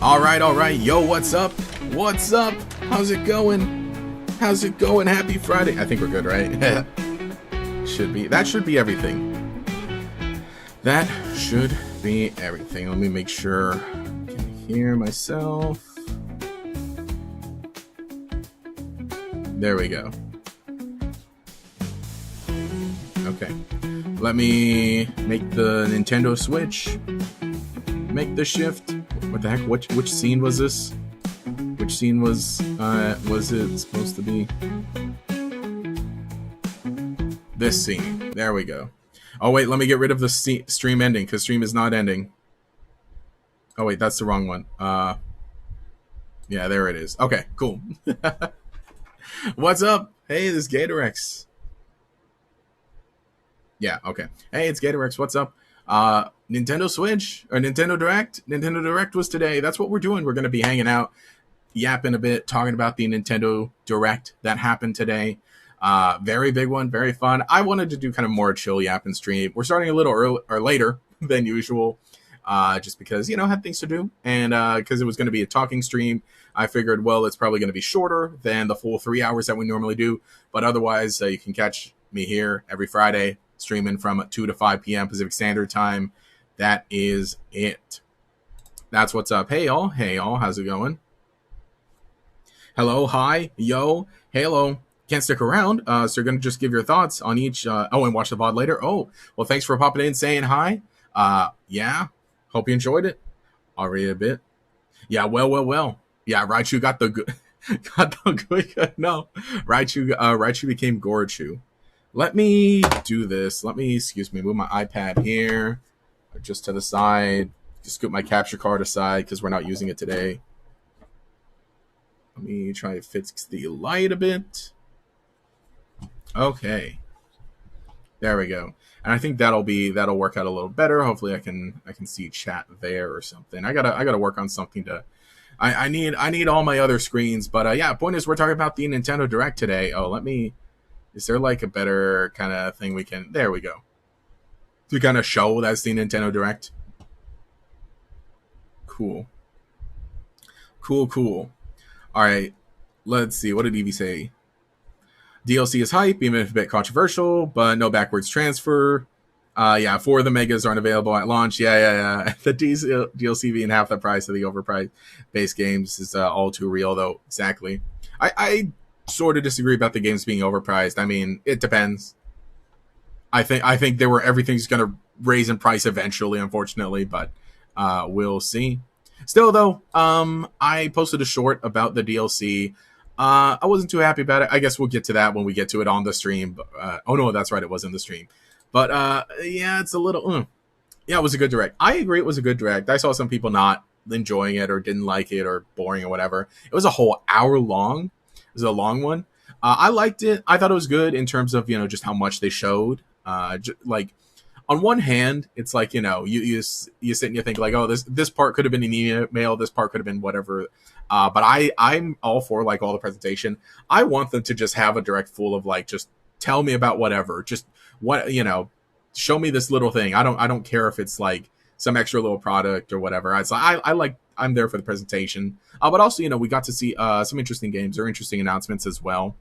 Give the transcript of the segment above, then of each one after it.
All right. Yo, what's up? What's up? How's it going? How's it going? Happy Friday. I think we're good, right? Should be. That should be everything. That should be everything. Let me make sure I can hear myself. There we go. Okay. Let me make the Nintendo Switch. Make the shift. What the heck? Which scene was this? Which scene was it supposed to be? This scene. There we go. Oh wait, let me get rid of the stream ending because stream is not ending. Oh wait, that's the wrong one. Yeah, there it is. Okay, cool. What's up? Hey, this is Gatorex. Yeah, okay. Hey, it's Gatorex. What's up? Nintendo Switch or Nintendo Direct. Nintendo Direct was today. That's what we're doing. We're going to be hanging out, yapping a bit, talking about the Nintendo Direct that happened today. Very big one, very fun. I wanted to do kind of more chill yapping stream. We're starting a little early or later than usual, just because, you know, I had things to do. And because it was going to be a talking stream, I figured, well, it's probably going to be shorter than the full 3 hours that we normally do. But otherwise, you can catch me here every Friday, streaming from 2 to 5 p.m. Pacific Standard Time. That is it. That's what's up. Hey, y'all. Hey, y'all. How's it going? Hello. Hi. Yo. Hello. Can't stick around, so you're going to just give your thoughts on each. And watch the VOD later. Oh, well, thanks for popping in, saying hi. Yeah. Hope you enjoyed it. Already a bit. Yeah, well. Yeah, Raichu got the good. No. Raichu became Gorachu. Let me do this. Let me, move my iPad here, just to the side. Just scoot my capture card aside because we're not using it today. Let me try to fix the light a bit. Okay, there we go. And I think that'll work out a little better. Hopefully, I can see chat there or something. I gotta work on something to. I need all my other screens, but yeah. Point is, we're talking about the Nintendo Direct today. Oh, let me. Is there like a better kind of thing we can... There we go. To kind of show that's the Nintendo Direct. Cool. All right. Let's see. What did Evie say? DLC is hype, even if a bit controversial, but no backwards transfer. Yeah, 4 of the megas aren't available at launch. Yeah. The DLC being half the price of the overpriced base games is all too real, though. Exactly. I sort of disagree about the games being overpriced. I mean, it depends. I think everything's going to raise in price eventually, unfortunately, but we'll see. Still, though, I posted a short about the DLC. I wasn't too happy about it. I guess we'll get to that when we get to it on the stream. Oh, no, that's right. It was in the stream. But, yeah, it's a little... Yeah, it was a good direct. I agree it was a good direct. I saw some people not enjoying it or didn't like it or boring or whatever. It was a whole hour long. It was a long one. I liked it. I thought it was good in terms of, just how much they showed. Like, on one hand, it's like, you sit and you think like, oh, this part could have been an email, this part could have been whatever. But I'm all for like all the presentation. I want them to just have a direct full of like, just tell me about whatever. Just what, show me this little thing. I don't care if it's like some extra little product or whatever. I'm there for the presentation. But also, we got to see some interesting games or interesting announcements as well.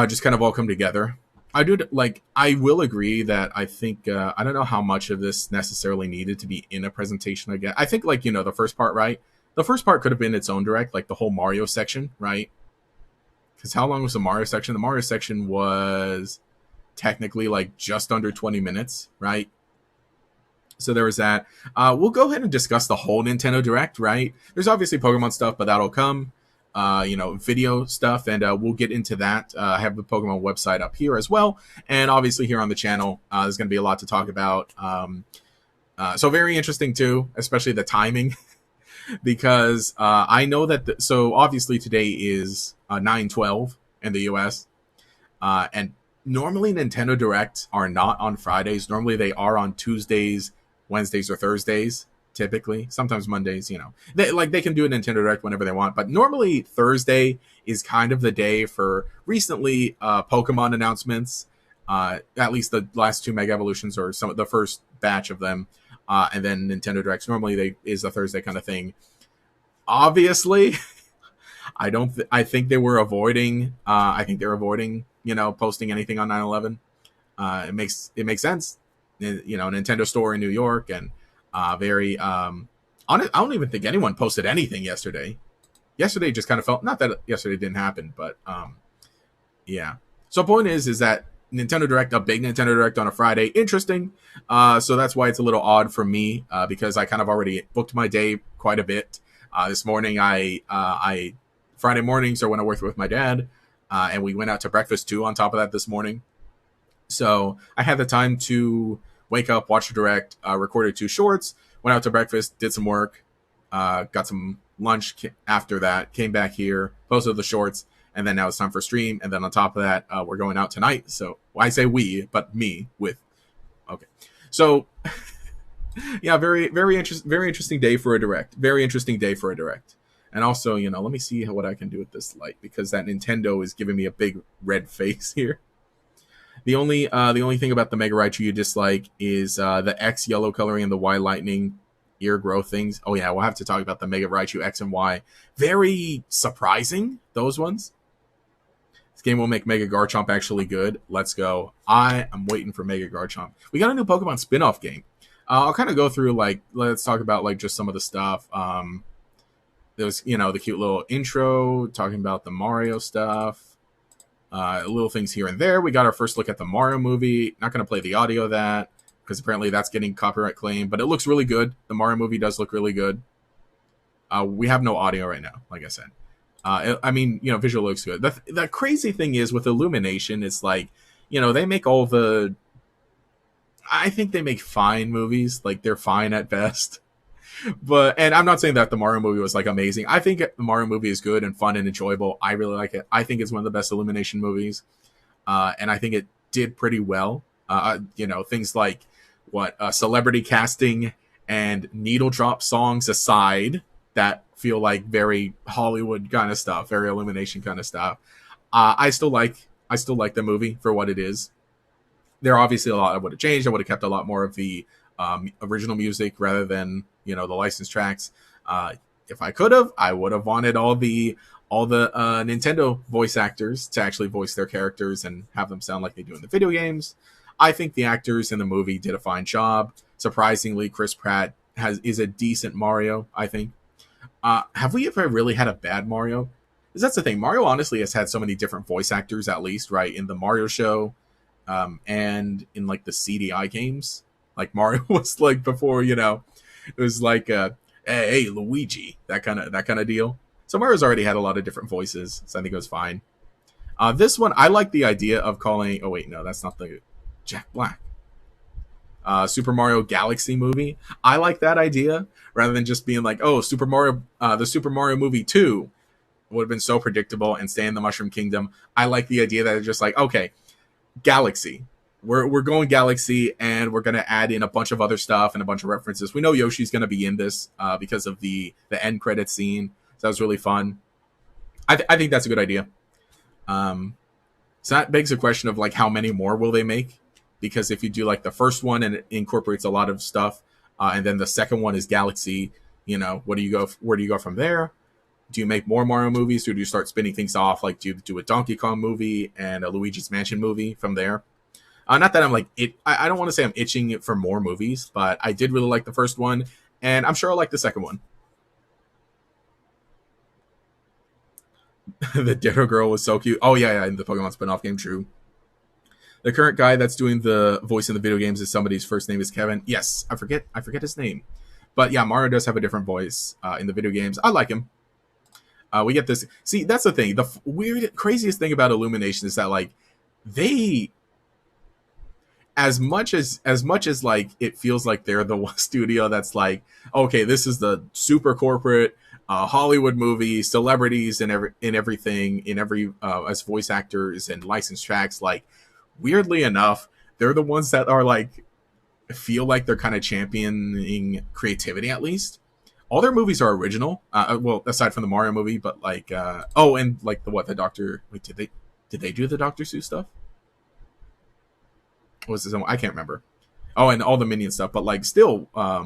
Just kind of all come together. I will agree that I think, I don't know how much of this necessarily needed to be in a presentation again. I think like, the first part, right? The first part could have been its own direct, like the whole Mario section, right? Because how long was the Mario section? The Mario section was technically like just under 20 minutes, right? So there was that. We'll go ahead and discuss the whole Nintendo Direct, right? There's obviously Pokemon stuff, but that'll come. Video stuff, and we'll get into that. I have the Pokemon website up here as well, and obviously here on the channel, there's going to be a lot to talk about. So very interesting too, especially the timing, because I know that. So obviously today is 9/12 in the US, and normally Nintendo Directs are not on Fridays. Normally they are on Tuesdays, Wednesdays, or Thursdays. Typically, sometimes Mondays, they can do a Nintendo Direct whenever they want, but normally Thursday is kind of the day for recently Pokemon announcements, at least the last 2 Mega Evolutions or some of the first batch of them, and then Nintendo Directs. Normally is a Thursday kind of thing. Obviously, I don't. I think they were avoiding. I think they were avoiding. Posting anything on 9/11. It makes sense. Nintendo store in New York, and very. I don't even think anyone posted anything yesterday. Yesterday just kind of felt, not that yesterday didn't happen, but yeah. So point is that Nintendo Direct, a big Nintendo Direct on a Friday, interesting. So that's why it's a little odd for me, because I kind of already booked my day quite a bit. This morning, I Friday mornings are when I work with my dad, and we went out to breakfast too. On top of that, this morning, so I had the time to wake up, watch the direct, recorded 2 shorts, went out to breakfast, did some work, got some lunch after that, came back here, posted the shorts, and then now it's time for stream. And then on top of that, we're going out tonight. So I say we, but me with. Okay, so yeah, very interesting day for a direct. Very interesting day for a direct. And also, let me see what I can do with this light, because that Nintendo is giving me a big red face here. The only thing about the Mega Raichu you dislike is the X yellow coloring and the Y lightning ear growth things. Oh yeah, we'll have to talk about the Mega Raichu X and Y. Very surprising, those ones. This game will make Mega Garchomp actually good. Let's go. I am waiting for Mega Garchomp. We got a new Pokemon spin-off game. I'll kind of go through, let's talk about just some of the stuff. There was the cute little intro talking about the Mario stuff. Little things here and there. We got our first look at the Mario movie. Not going to play the audio of that, because apparently that's getting copyright claim, but it looks really good. The Mario movie does look really good. We have no audio right now, like I said. Visual looks good. The crazy thing is with Illumination, it's they make all the... I think they make fine movies. They're fine at best. And I'm not saying that the Mario movie was amazing. I think the Mario movie is good and fun and enjoyable. I really like it. I think it's one of the best Illumination movies. And I think it did pretty well. Things like celebrity casting and needle drop songs aside, that feel like very Hollywood kind of stuff, very Illumination kind of stuff. I still like the movie for what it is. There obviously a lot I would have changed. I would have kept a lot more of the original music rather than the licensed tracks. If I could have, I would have wanted all the Nintendo voice actors to actually voice their characters and have them sound like they do in the video games. I think the actors in the movie did a fine job. Surprisingly, Chris Pratt is a decent Mario, I think. Have we ever really had a bad Mario? Because that's the thing. Mario honestly has had so many different voice actors, at least, right? In the Mario show, and in the CDI games. Mario was before, it was hey Luigi, that kind of deal. So Mario's already had a lot of different voices, so I think it was fine. This one, I like the idea of calling... Oh wait, no, that's not the Jack Black. Super Mario Galaxy movie. I like that idea, rather than just being Super Mario, the Super Mario movie 2 would have been so predictable and stay in the Mushroom Kingdom. I like the idea that it's just okay, Galaxy. We're going Galaxy, and we're gonna add in a bunch of other stuff and a bunch of references. We know Yoshi's gonna be in this because of the end credit scene. So that was really fun. I think that's a good idea. So that begs the question of how many more will they make? Because if you do the first one and it incorporates a lot of stuff, and then the second one is Galaxy, where do you go from there? Do you make more Mario movies, or do you start spinning things off? Do you do a Donkey Kong movie and a Luigi's Mansion movie from there? Not that I'm I don't want to say I'm itching for more movies, but I did really like the first one, and I'm sure I'll like the second one. The Ditto Girl was so cute. Oh yeah, in the Pokemon spin-off game, true. The current guy that's doing the voice in the video games is somebody's first name is Kevin. Yes, I forget his name. But yeah, Mario does have a different voice in the video games. I like him. We get this. See, that's the thing. The weird, craziest thing about Illumination is that they, as much as it feels like they're the one studio that's okay, this is the super corporate Hollywood movie, celebrities and everything in every as voice actors and licensed tracks. Weirdly enough, they're the ones that are feel like they're kind of championing creativity. At least all their movies are original. Well, aside from the Mario movie, but the Doctor. Wait, did they do the Dr. Seuss stuff? What was this? I can't remember. Oh, and all the Minion stuff, but still, I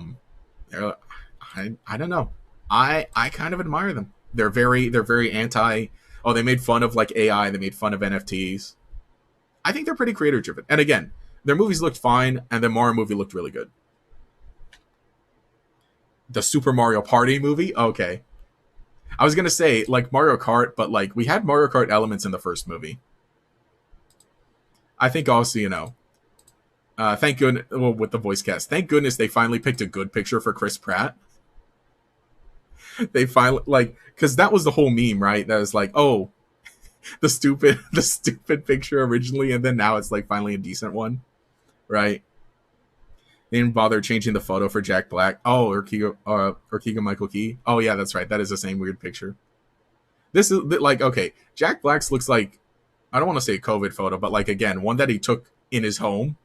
don't know. I kind of admire them. They're very anti. Oh, they made fun of like AI. They made fun of NFTs. I think they're pretty creator driven. And again, their movies looked fine, and the Mario movie looked really good. The Super Mario Party movie, okay. I was gonna say like Mario Kart, but like we had Mario Kart elements in the first movie. I think also, thank goodness, well, with the voice cast, thank goodness they finally picked a good picture for Chris Pratt. They finally like because that was the whole meme, right? That was like, oh, the stupid picture originally, and then now it's like finally a decent one, right? They didn't bother changing the photo for Jack Black. Oh, or Keegan Michael Key. Oh yeah, that's right. That is the same weird picture. This is like okay. Jack Black's looks like I don't want to say a COVID photo, but like again, one that he took in his home,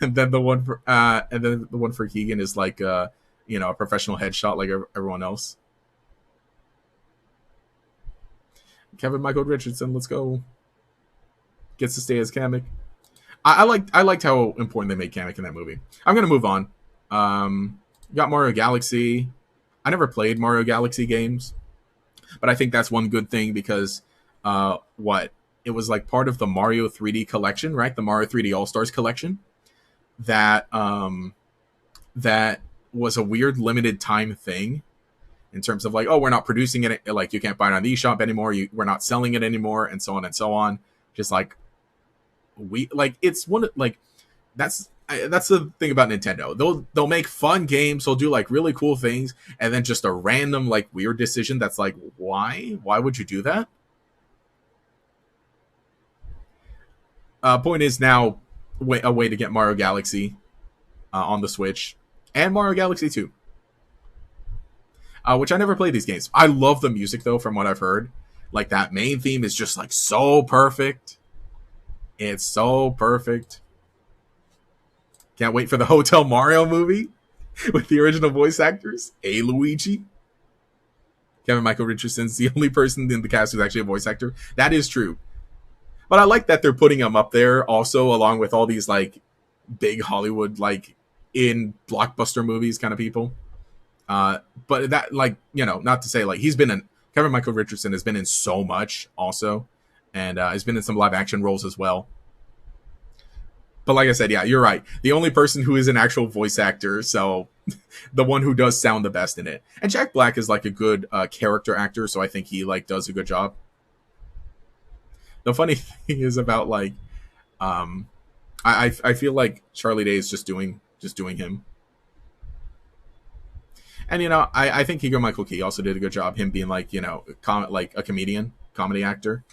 and then the one for Keegan is like a professional headshot like everyone else. Kevin Michael Richardson, let's go. Gets to stay as Kamek. I liked how important they made Kamek in that movie. I'm gonna move on. Got Mario Galaxy. I never played Mario Galaxy games, but I think that's one good thing because what it was like part of the Mario 3D collection, right? The Mario 3D All Stars collection. That was a weird limited time thing in terms of like, oh, we're not producing it, like you can't buy it on the eShop anymore. We're not selling it anymore, and so on and so on. Just like we like it's one like that's the thing about Nintendo. They'll make fun games, they'll do like really cool things, and then just a random like weird decision that's like, why would you do that? Point is now a way to get Mario Galaxy on the Switch and Mario Galaxy 2. Which I never played these games. I love the music though, from what I've heard. Like that main theme is just like so perfect. It's so perfect. Can't wait for the Hotel Mario movie with the original voice actors. Hey Luigi. Kevin Michael Richardson's the only person in the cast who's actually a voice actor. That is true. But I like that they're putting him up there also along with all these like big Hollywood like in blockbuster movies kind of people. But that like, not to say like he's been in Kevin Michael Richardson has been in so much also, and has been in some live action roles as well. But like I said, yeah, you're right. The only person who is an actual voice actor, so the one who does sound the best in it. And Jack Black is like a good character actor, so I think he like does a good job. The funny thing is about like, I feel like Charlie Day is just doing him. And I think Keegan Michael Key also did a good job. Him being like like a comedy actor,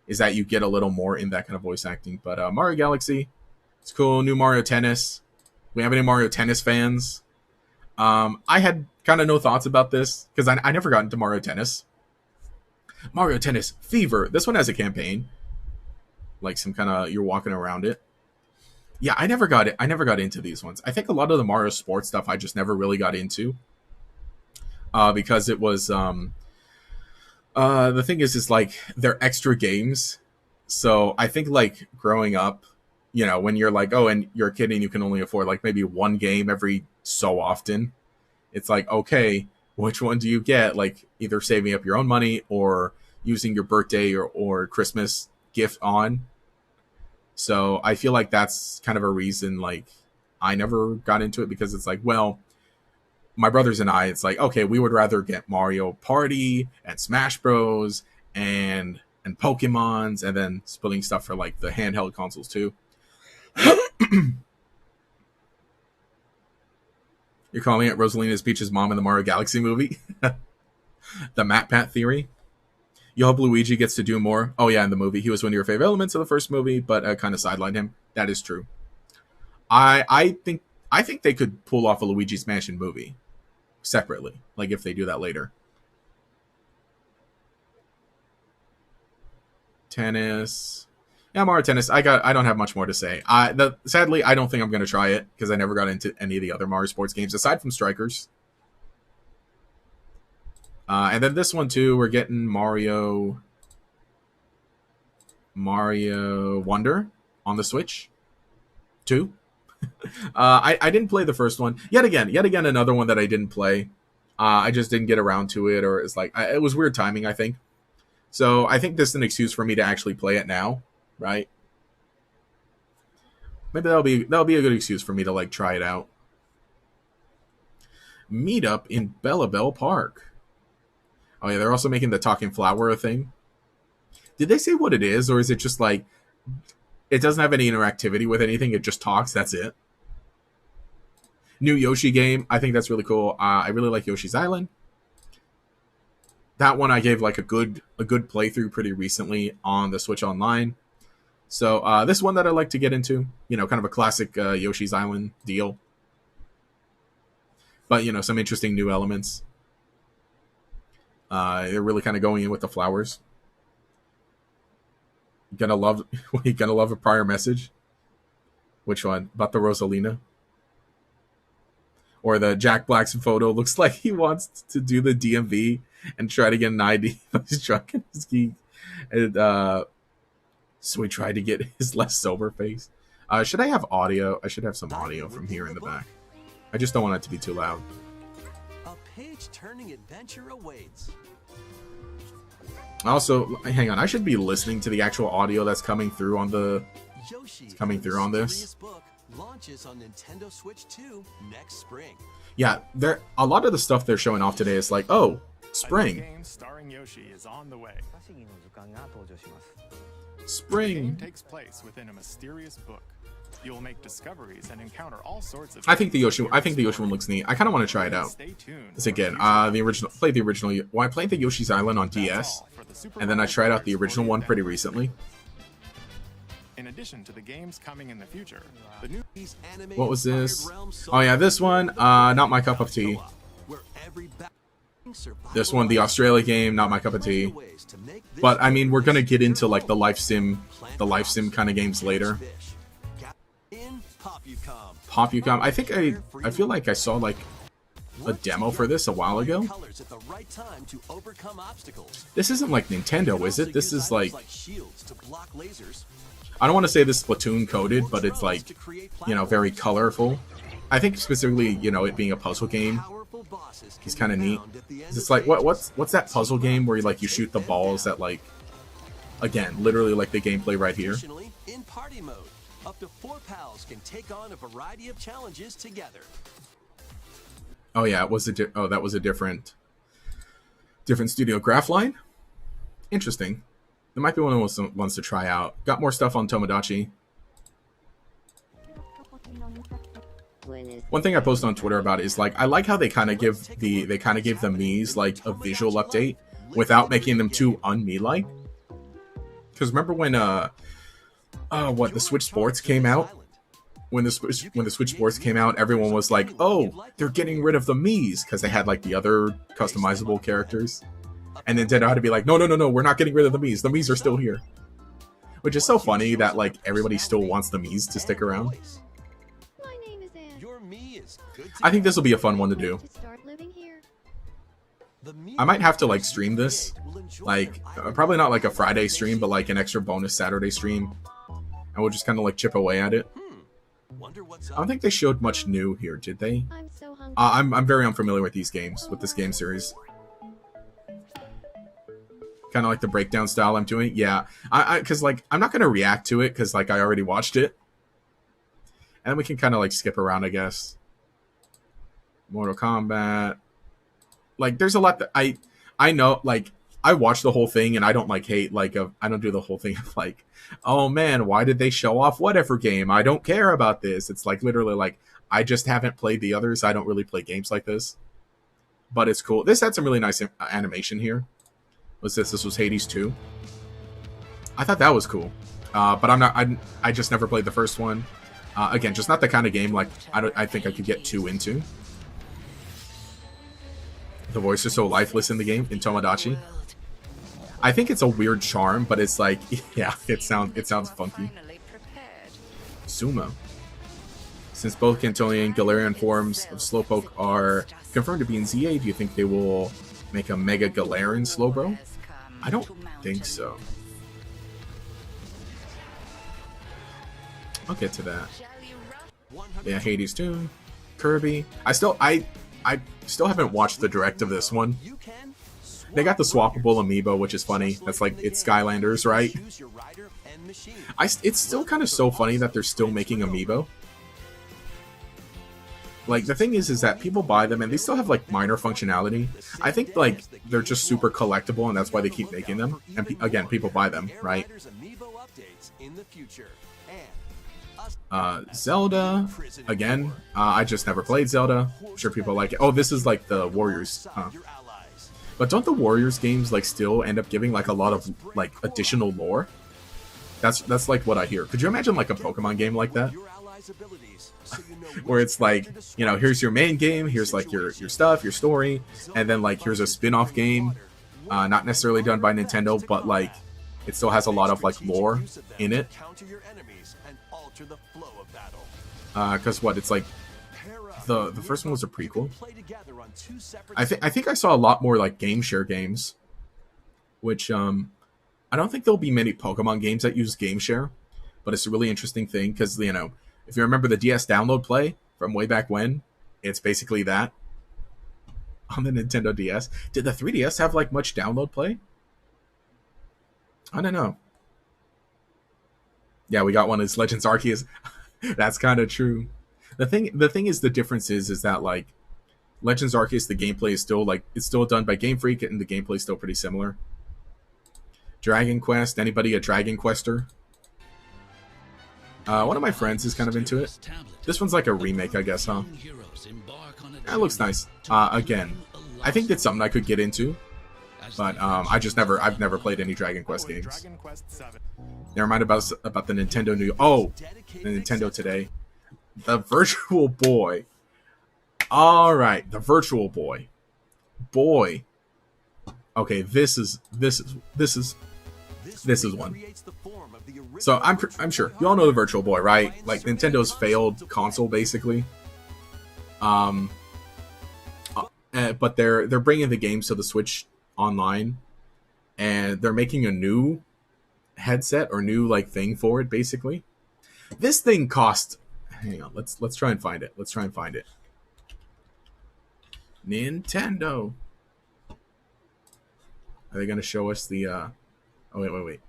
is that you get a little more in that kind of voice acting. But Mario Galaxy, it's cool. New Mario Tennis. We have any Mario Tennis fans? I had kind of no thoughts about this because I never got into Mario Tennis. Mario Tennis Fever. This one has a campaign, like some kind of you're walking around it. Yeah, I never got it. I never got into these ones. I think a lot of the Mario Sports stuff I just never really got into. Because it was the thing is like they're extra games. So I think like growing up, when you're like, oh, and you're a kid and you can only afford like maybe one game every so often, it's like, okay, which one do you get? Like either saving up your own money or using your birthday or Christmas gift on. So I feel like that's kind of a reason like I never got into it, because it's like, well, my brothers and I, it's like, okay, we would rather get Mario Party and Smash Bros. and Pokemons, and then splitting stuff for like the handheld consoles too. You're calling it Rosalina Peach's mom in the Mario Galaxy movie? The Matt Pat theory. You hope Luigi gets to do more. Oh yeah, in the movie, he was one of your favorite elements of the first movie, but kind of sidelined him. That is true. I think they could pull off a Luigi's Mansion movie separately, like if they do that later. Tennis. Yeah, Mario Tennis. I don't have much more to say. Sadly, I don't think I'm going to try it because I never got into any of the other Mario Sports games aside from Strikers. And then this one too, we're getting Mario Wonder on the Switch 2. I didn't play the first one. Yet again, another one that I didn't play. I just didn't get around to it, or it's like it was weird timing, I think. So I think this is an excuse for me to actually play it now, right? Maybe that'll be a good excuse for me to like try it out. Meetup in Bella Bell Park. Oh yeah, they're also making the talking flower a thing. Did they say what it is, or is it just like it doesn't have any interactivity with anything? It just talks. That's it. New Yoshi game. I think that's really cool. I really like Yoshi's Island. That one I gave like a good playthrough pretty recently on the Switch Online. So this one that I like to get into, you know, kind of a classic Yoshi's Island deal. But, you know, some interesting new elements. They're really kind of going in with the flowers. You're gonna love a prior message. Which one? About the Rosalina? Or the Jack Black's photo looks like he wants to do the DMV and try to get an ID of his truck and his key. And, so he tried to get his less sober face. Should I have audio? I should have some audio from here in the back. I just don't want it to be too loud. A page-turning adventure awaits. Also, hang on. I should be listening to the actual audio that's coming through on the. Yoshi coming through on this. Book launches on Nintendo Switch 2 next spring. Yeah, there. A lot of the stuff they're showing off today is like, oh, spring. A new game starring Yoshi is on the way. Spring. The game takes place within a mysterious book. You'll make discoveries and encounter all sorts of. I think the Yoshi one looks neat. I kind of want to try it out. Stay tuned. This again, the original. Played the original. Well, I played the Yoshi's Island on DS, and then I tried out the original one pretty recently. In addition to the games coming in the future, the new what was this? Oh yeah, this one. Not my cup of tea. This one, the Australia game, not my cup of tea. But I mean, we're gonna get into like the life sim kind of games later. Popucom. I feel like I saw like a demo for this a while ago. This isn't like Nintendo, is it? This is like, I don't want to say this is Splatoon coded, but it's like, you know, very colorful. I think specifically, you know, it being a puzzle game, it's kind of neat. It's like what's that puzzle game where you shoot the balls at like, again, literally like the gameplay right here. In party mode, up to 4 pals can take on a variety of challenges together. Oh yeah, that was a different studio. Graphline? Interesting. There might be one of the ones to try out. Got more stuff on Tomodachi. One thing I posted on Twitter about is like I like how they kind of give the Miis like a visual update without making them too un-Mii like. Because remember when the Switch Sports came out? When the Switch Sports came out, everyone was like, "Oh, they're getting rid of the Miis," because they had like the other customizable characters. And Nintendo had to be like, "No, we're not getting rid of the Miis. The Miis are still here." Which is so funny that like everybody still wants the Miis to stick around. I think this will be a fun one to do. I might have to like stream this, like probably not like a Friday stream, but like an extra bonus Saturday stream, and we'll just kind of like chip away at it. I don't think they showed much new here, did they? I'm very unfamiliar with these games, with this game series. Kind of like the breakdown style I'm doing. Yeah, because like I'm not gonna react to it because like I already watched it, and we can kind of like skip around, I guess. Mortal Kombat. Like, there's a lot that I know. Like, I watch the whole thing, and I don't like hate. Like, I don't do the whole thing of like, oh man, why did they show off whatever game? I don't care about this. It's like literally like I just haven't played the others. I don't really play games like this, but it's cool. This had some really nice animation here. What's this? This was Hades 2. I thought that was cool, but I'm not. I just never played the first one. Again, just not the kind of game like I think I could get too into. The voice is so lifeless in the game, in Tomodachi. I think it's a weird charm, but it's like, yeah, it sounds funky. Sumo. Since both Cantonian and Galarian forms of Slowpoke are confirmed to be in Z-A, do you think they will make a Mega Galarian Slowbro? I don't think so. I'll get to that. Yeah, Hades 2, Kirby. I still haven't watched the direct of this one. You can They got the swap swappable riders. amiibo, which is funny. Just That's like like, in the it's game, Skylanders, right? choose your rider and machine. It's still kind of so funny that they're still making amiibo. Like, the thing is that people buy them and they still have like minor functionality. I think like they're just super collectible and that's why they keep making them. And again, people buy them, right? Zelda, again, I just never played Zelda. I'm sure people like it. Oh, this is like the Warriors, huh? But don't the Warriors games like still end up giving like a lot of like additional lore? That's like what I hear. Could you imagine like a Pokemon game like that? Where it's like, you know, here's your main game, here's like your stuff, your story, and then like here's a spin-off game, not necessarily done by Nintendo, but like it still has a lot of like lore in it. Because what, it's like the first one was a prequel. I think I saw a lot more like game share games, which I don't think there'll be many Pokemon games that use game share, but it's a really interesting thing because, you know, if you remember the DS download play from way back when, it's basically that on the Nintendo DS. Did the 3DS have like much download play? I don't know. Yeah, we got one as Legends Arceus. That's kind of true. The thing is, the difference is that like Legends Arceus, the gameplay is still like, it's still done by Game Freak and the gameplay is still pretty similar. Dragon Quest, anybody a Dragon Quester? One of my friends is kind of into it. This one's like a remake, I guess, huh? That looks nice. Again, I think that's something I could get into, but I've never played any Dragon Quest games. Never mind about the Nintendo the Nintendo Today. The Virtual Boy. All right, the Virtual Boy. Boy. Okay, this is one. So I'm sure you all know the Virtual Boy, right? Like Nintendo's failed console, basically. But they're bringing the games to the Switch Online, and they're making a new headset or new like thing for it. Basically, this thing cost. Hang on, let's try and find it. Let's try and find it. Nintendo. Are they going to show us the? Oh wait.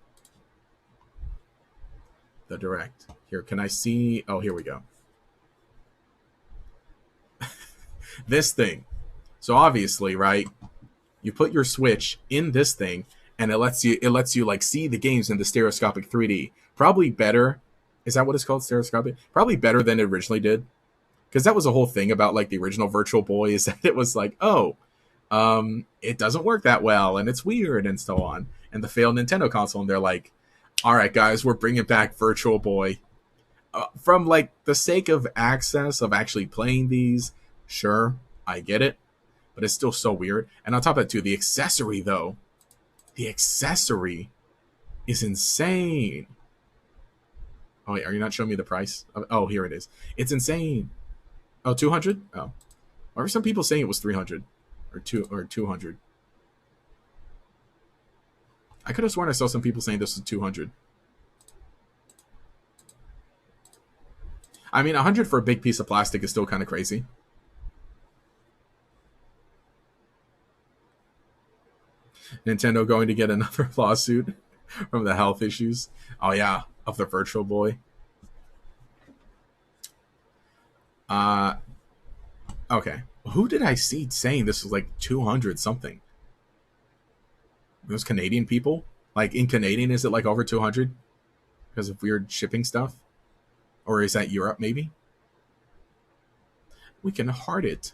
The direct. Here, can I see? Oh, here we go. This thing. So obviously, right? You put your Switch in this thing, and it lets you like see the games in the stereoscopic 3D. Probably better. Is that what it's called? Stereoscopic? Probably better than it originally did. Because that was a whole thing about like the original Virtual Boy, is that it was like, oh, it doesn't work that well, and it's weird, and so on. And the failed Nintendo console, and they're like, all right, guys, we're bringing back Virtual Boy. From like the sake of access of actually playing these, sure, I get it, but it's still so weird. And on top of that, too, the accessory though, the accessory is insane. Oh wait, are you not showing me the price? Oh, here it is. It's insane. Oh, 200? Oh, why were some people saying it was 300 or 200? I could have sworn I saw some people saying this was 200. I mean, 100 for a big piece of plastic is still kind of crazy. Nintendo going to get another lawsuit from the health issues. Oh yeah, of the Virtual Boy. Okay. Who did I see saying this was like 200 something? Those Canadian people? Like in Canadian, is it like over 200? Because of weird shipping stuff? Or is that Europe, maybe? We can heart it.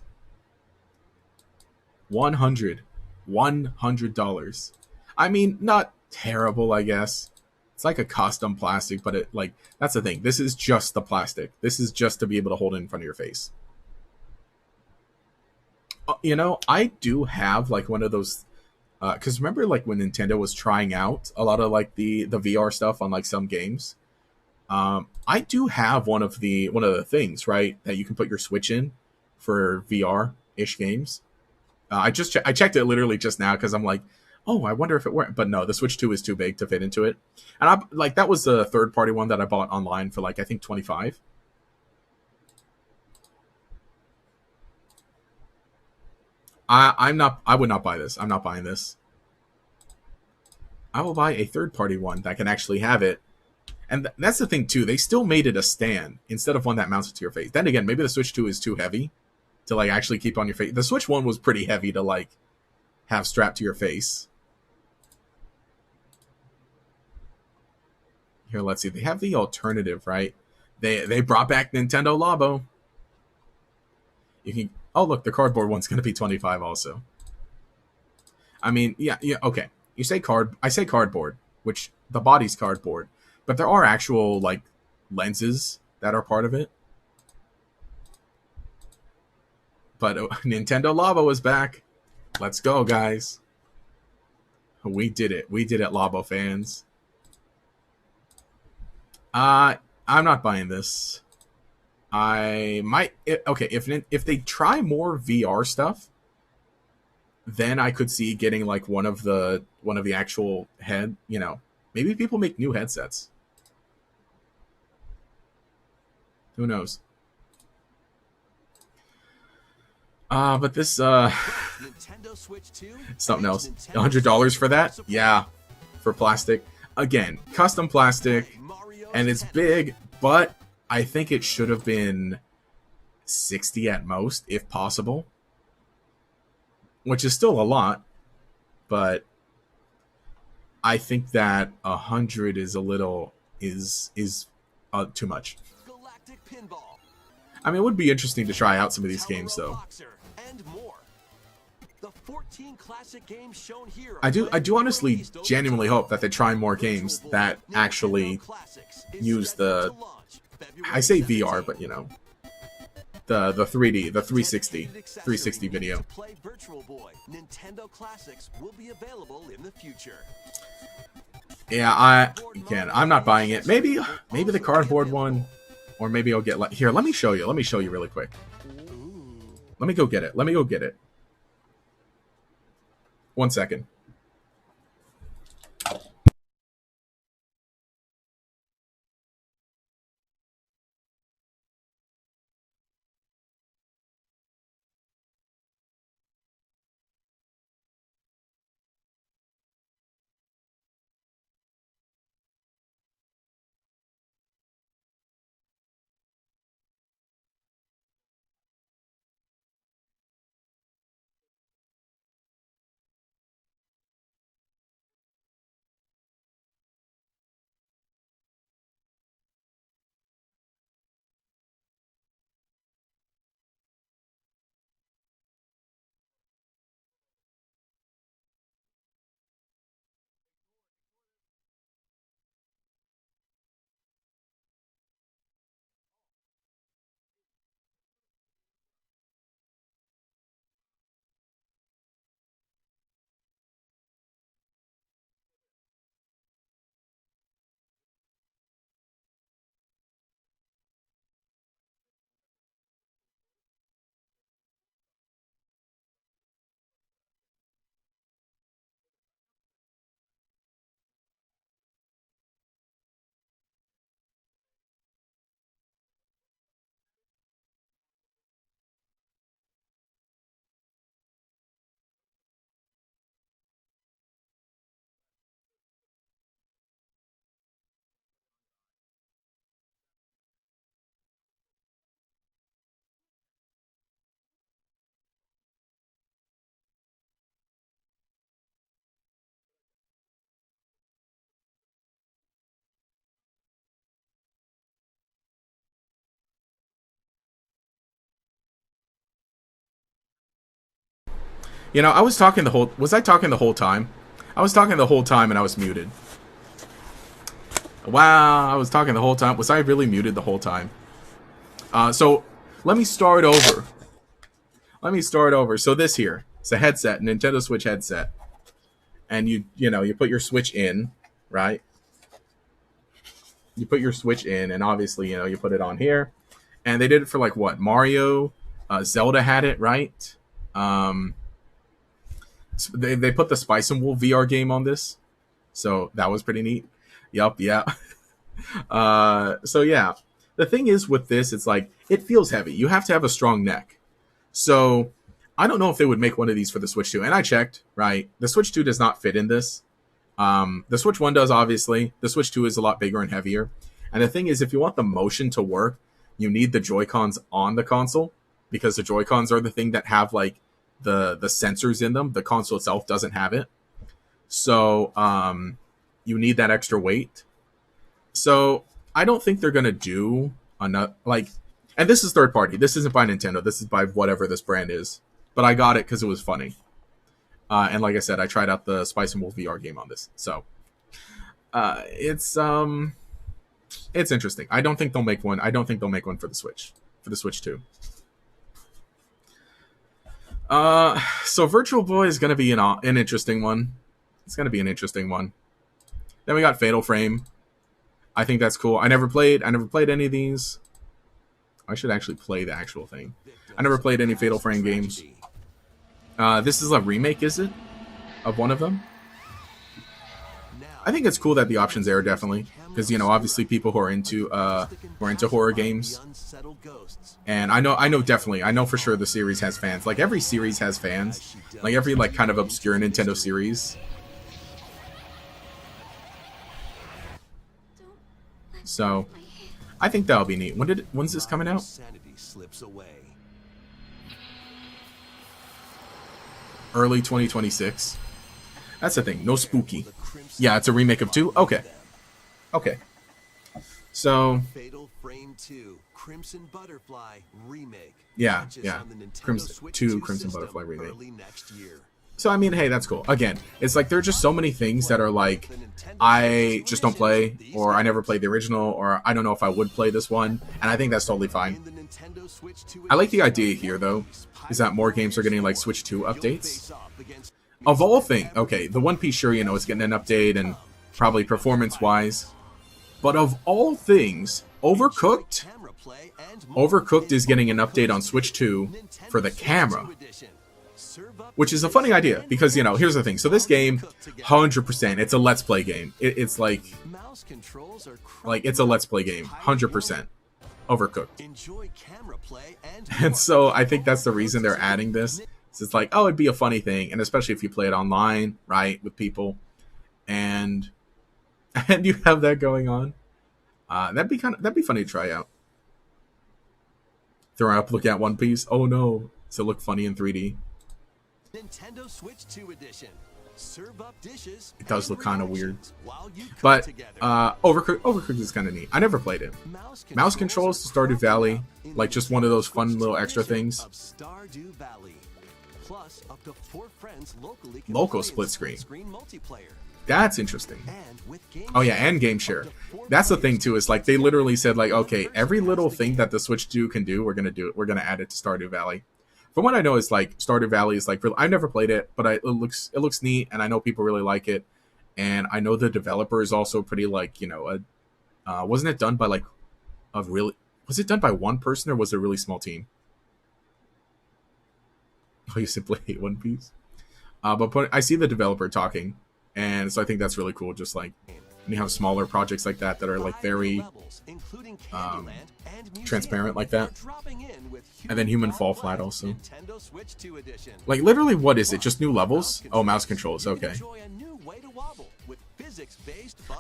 $100. I mean, not terrible, I guess. It's like a custom plastic, but it like that's the thing. This is just the plastic. This is just to be able to hold it in front of your face. You know, I do have like one of those because remember like when Nintendo was trying out a lot of like the VR stuff on like some games. I do have one of the things, right, that you can put your Switch in for VR ish games. I checked it literally just now because I'm like, oh, I wonder if it worked. But no, the Switch 2 is too big to fit into it. And I like that was the third party one that I bought online for like I think $25. I'm not. I would not buy this. I'm not buying this. I will buy a third-party one that can actually have it. And that's the thing too. They still made it a stand instead of one that mounts it to your face. Then again, maybe the Switch 2 is too heavy to like actually keep on your face. The Switch 1 was pretty heavy to like have strapped to your face. Here, let's see. They have the alternative, right? They brought back Nintendo Labo. You can. Oh, look, the cardboard one's going to be 25 also. I mean, yeah, okay. You say I say cardboard, which the body's cardboard, but there are actual like lenses that are part of it. But Nintendo Labo is back. Let's go, guys. We did it. We did it, Labo fans. I'm not buying this. I might. Okay, if they try more VR stuff, then I could see getting like one of the actual head. You know, maybe people make new headsets. Who knows? But this Nintendo Switch 2 something else. $100 for that? Yeah, for plastic. Again, custom plastic, and it's big, but I think it should have been 60 at most, if possible. Which is still a lot, but I think that 100 is a little too much. I mean, it would be interesting to try out some of these games, though. I do honestly genuinely hope that they try more games that actually use the, I say VR, but you know, the 3D, the 360 video. Yeah, I'm not buying it. Maybe the cardboard one, or maybe I'll get like here. Let me show you really quick. Let me go get it. 1 second. You know, I was talking the whole. Was I talking the whole time? I was talking the whole time and I was muted. Wow, I was talking the whole time. Was I really muted the whole time? So let me start over. So this here, it's a headset, Nintendo Switch headset, and you put your Switch in, right? You put your Switch in, and obviously you put it on here, and they did it for like what? Mario, Zelda had it, right? They put the Spice and Wolf VR game on this, so that was pretty neat. Yup, yeah. So yeah, the thing is with this, it's like it feels heavy. You have to have a strong neck. So I don't know if they would make one of these for the Switch 2. And I checked, right? The Switch 2 does not fit in this. The Switch 1 does, obviously. The Switch 2 is a lot bigger and heavier. And the thing is, if you want the motion to work, you need the Joy-Cons on the console, because the Joy-Cons are the thing that have like the sensors in them. The console itself doesn't have it. So you need that extra weight. So I don't think they're going to do enough, like, and this is third party. This isn't by Nintendo. This is by whatever this brand is. But I got it because it was funny. And like I said, I tried out the Spice and Wolf VR game on this. So it's interesting. I don't think they'll make one. I don't think they'll make one for the Switch. For the Switch 2. So Virtual Boy is going to be an interesting one. It's going to be an interesting one. Then we got Fatal Frame. I think that's cool. I never played any of these. I should actually play the actual thing. I never played any Fatal Frame games. This is a remake, is it? Of one of them? I think it's cool that the option's there, definitely. Because, you know, obviously people who are into horror games. And I know definitely, I know for sure the series has fans. Like, every series has fans. Like, every, like, kind of obscure Nintendo series. So, I think that'll be neat. When's this coming out? Early 2026. That's the thing. No spooky. Yeah, it's a remake of 2? Okay. Okay. So, Fatal Frame 2 Crimson Butterfly remake. Yeah. Crimson 2 Crimson Butterfly remake. So, I mean, hey, that's cool. Again, it's like there are just so many things that are like, I just don't play, or I never played the original, or I don't know if I would play this one, and I think that's totally fine. I like the idea here, though, is that more games are getting, like, Switch 2 updates. Of all things, okay, the One Piece, sure, you know, it's getting an update, and probably performance-wise, but of all things, Overcooked is getting an update on Switch 2 for the camera. Which is a funny idea, because, you know, here's the thing. So this game, 100%, it's a Let's Play game. It's like, it's a Let's Play game, 100%. Overcooked. And so I think that's the reason they're adding this. It's like, oh, it'd be a funny thing, and especially if you play it online, right, with people, and you have that going on. That'd be funny to try out. Throw up, look at One Piece. Oh no, does it look funny in 3D? Nintendo Switch 2 edition. Serve up dishes. It does look kind of weird, but Overcooked is kind of neat. I never played it. Mouse controls to Stardew Valley, like just one of those fun little extra things. Stardew Valley. Plus up to 4 friends locally. Local split screen. That's interesting. Oh yeah, and game share. That's the thing too. Is like they literally said like, okay, every little thing that the Switch 2 can do, we're gonna do it. We're gonna add it to Stardew Valley. From what I know, is like Stardew Valley is like, I've never played it, but it looks neat, and I know people really like it, and I know the developer is also pretty like, you know, wasn't it done by like was it done by one person, or was it a really small team? Oh, you simply hate One Piece. But I see the developer talking, and so I think that's really cool. Just like when you have smaller projects like that are like very transparent like that. And then Human Fall Flat also. Like literally, what is it? Just new levels? Oh, mouse controls. Okay.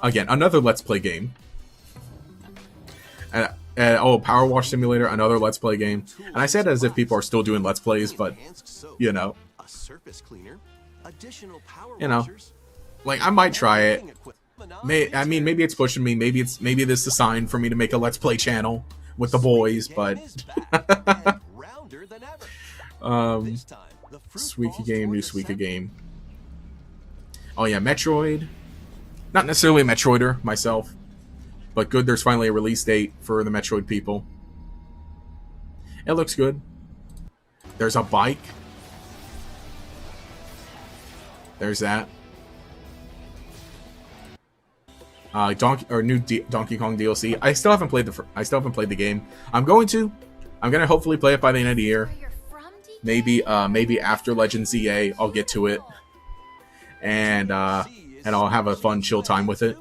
Again, another Let's Play game. Oh, Power Wash Simulator, another Let's Play game. And I said as if people are still doing Let's Plays, but you know, like I might try it. I mean, maybe it's pushing me. Maybe this is a sign for me to make a Let's Play channel with the boys. But Suika game, new Suika game. Oh yeah, Metroid. Not necessarily a Metroider myself, but good. There's finally a release date for the Metroid people. It looks good. There's a bike. There's that. New Donkey Kong DLC. I still haven't played the game. I'm gonna hopefully play it by the end of the year. Maybe after Legend Z-A, I'll get to it, and I'll have a fun chill time with it.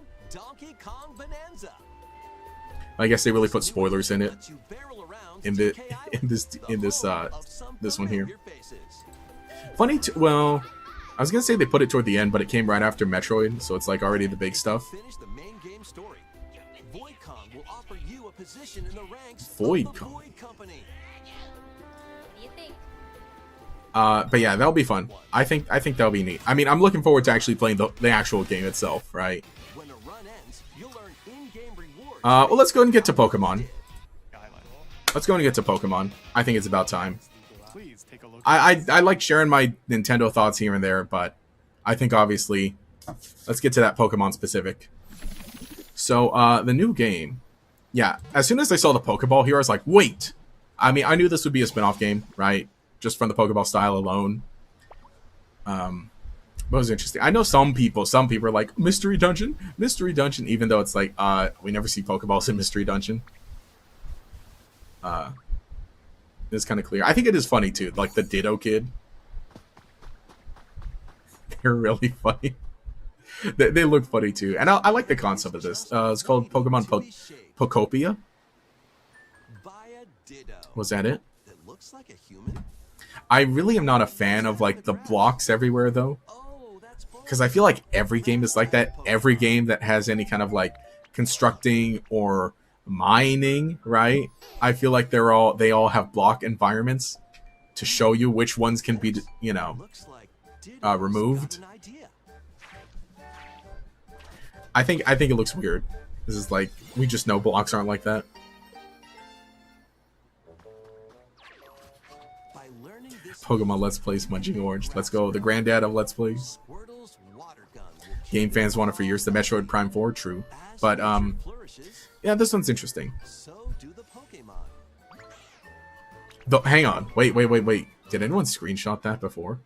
I guess they really put spoilers in it in this one here. Funny, well, I was gonna say they put it toward the end, but it came right after Metroid, so it's like already the big stuff. Finish the main game story. Voidcom will offer you a position in the ranks of Voidcom. the Void Company. What do you think? But yeah, that'll be fun. I think that'll be neat. I mean, I'm looking forward to actually playing the actual game itself, right? When the run ends, you'll earn in-game rewards. Well, let's go and get to Pokemon. Skyline. Let's go and get to Pokemon. I think it's about time. Please take a look. I like sharing my Nintendo thoughts here and there, but I think obviously, let's get to that Pokemon specific. So, the new game, yeah, as soon as I saw the Pokeball here, I was like, wait! I mean, I knew this would be a spin-off game, right? Just from the Pokeball style alone. But it was interesting. I know some people are like, Mystery Dungeon, even though it's like, we never see Pokeballs in Mystery Dungeon. It's kind of clear. I think it is funny, too, like the Ditto Kid. They're really funny. They look funny, too. And I like the concept of this. It's called Pokemon Pokopia. Buy a Ditto. Was that it? That looks like a human. I really am not a fan of, like, the blocks everywhere, though. Oh, that's Because I feel like every game is like that. Every game that has any kind of, like, constructing or mining, right? I feel like they all have block environments to show you which ones can be, you know, looks like Ditto's removed. got an idea. I think it looks weird. This is like, we just know blocks aren't like that. By learning this Pokemon Let's Play Smudging Orange. Let's go. The granddad of Let's Plays. Squirtle's water gun will Game fans want it for years. The Metroid Prime 4, true. as But, nature flourishes, yeah, this one's interesting. so do the Pokemon. Hang on. Wait. Did anyone screenshot that before?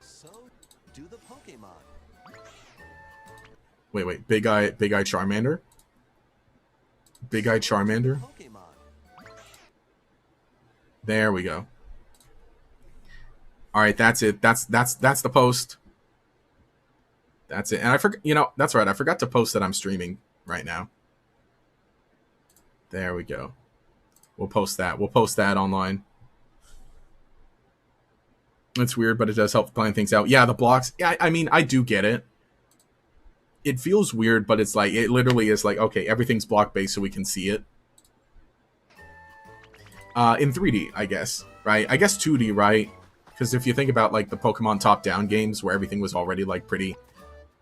So do the Pokemon. Wait. Big Eye Charmander? Big Eye Charmander? Pokemon. There we go. All right, that's it. That's the post. That's it. And I forgot, that's right. I forgot to post that I'm streaming right now. There we go. We'll post that. We'll post that online. It's weird, but it does help plan things out. Yeah, the blocks. Yeah, I mean, I do get it. It feels weird, but it's like, it literally is like, okay, everything's block based so we can see it. In 3D, I guess, right? I guess 2D, right? Because if you think about, like, the Pokemon top-down games where everything was already, like, pretty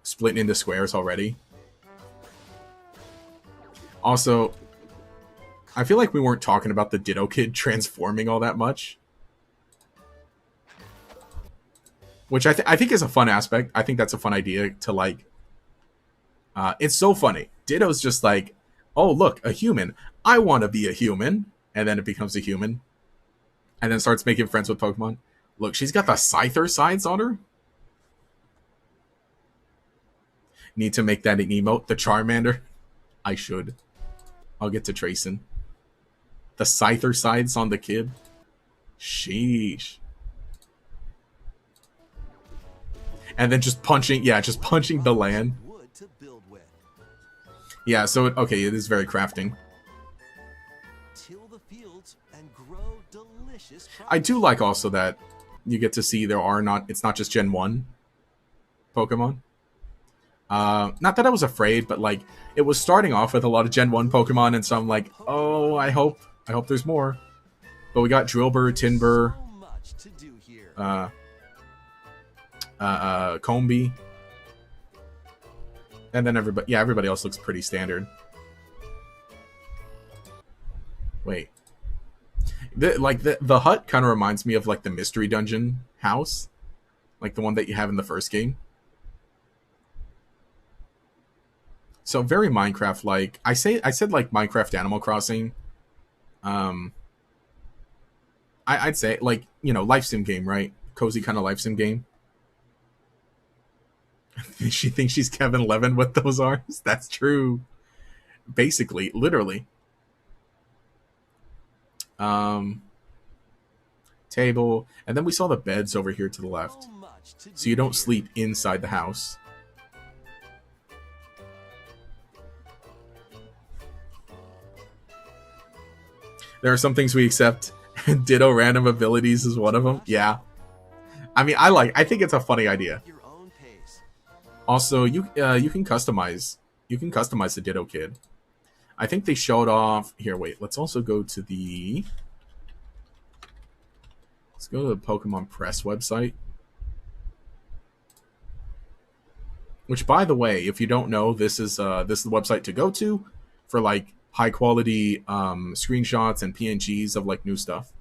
split into squares already. Also, I feel like we weren't talking about the Ditto Kid transforming all that much. Which I think is a fun aspect. I think that's a fun idea to, like... it's so funny. Ditto's just like, oh, look, a human. I want to be a human. And then it becomes a human. And then starts making friends with Pokemon. Look, she's got the Scyther sides on her. Need to make that an emote. The Charmander. I should. I'll get to tracing. The Scyther sides on the kid. Sheesh. And then just punching, just punching the land. Wood to build with. Yeah, so, okay, it is very crafting. Till the fields and grow delicious crops. I do like also that you get to see it's not just Gen 1 Pokemon. Not that I was afraid, but like it was starting off with a lot of Gen 1 Pokemon, and so I'm like, oh, I hope there's more. But we got Drillbur, Tinbur, So much to do here. Combi. And then everybody else looks pretty standard. Wait. The hut kind of reminds me of like the Mystery Dungeon house. Like the one that you have in the first game. So very Minecraft-like. I said like Minecraft Animal Crossing. I'd say like, life sim game, right? Cozy kind of life sim game. She thinks she's Kevin Levin with those arms. That's true. Basically, literally. Table, and then we saw the beds over here to the left. So much to So do you don't here. sleep inside the house. There are some things we accept Ditto random abilities is one of them. Yeah. I mean, I think it's a funny idea. Your own pace. Also, you can customize the Ditto Kid. I think they showed off here. Wait, let's also go to the Pokemon Press website. Which, by the way, if you don't know, this is the website to go to for like high quality screenshots and PNGs of like new stuff.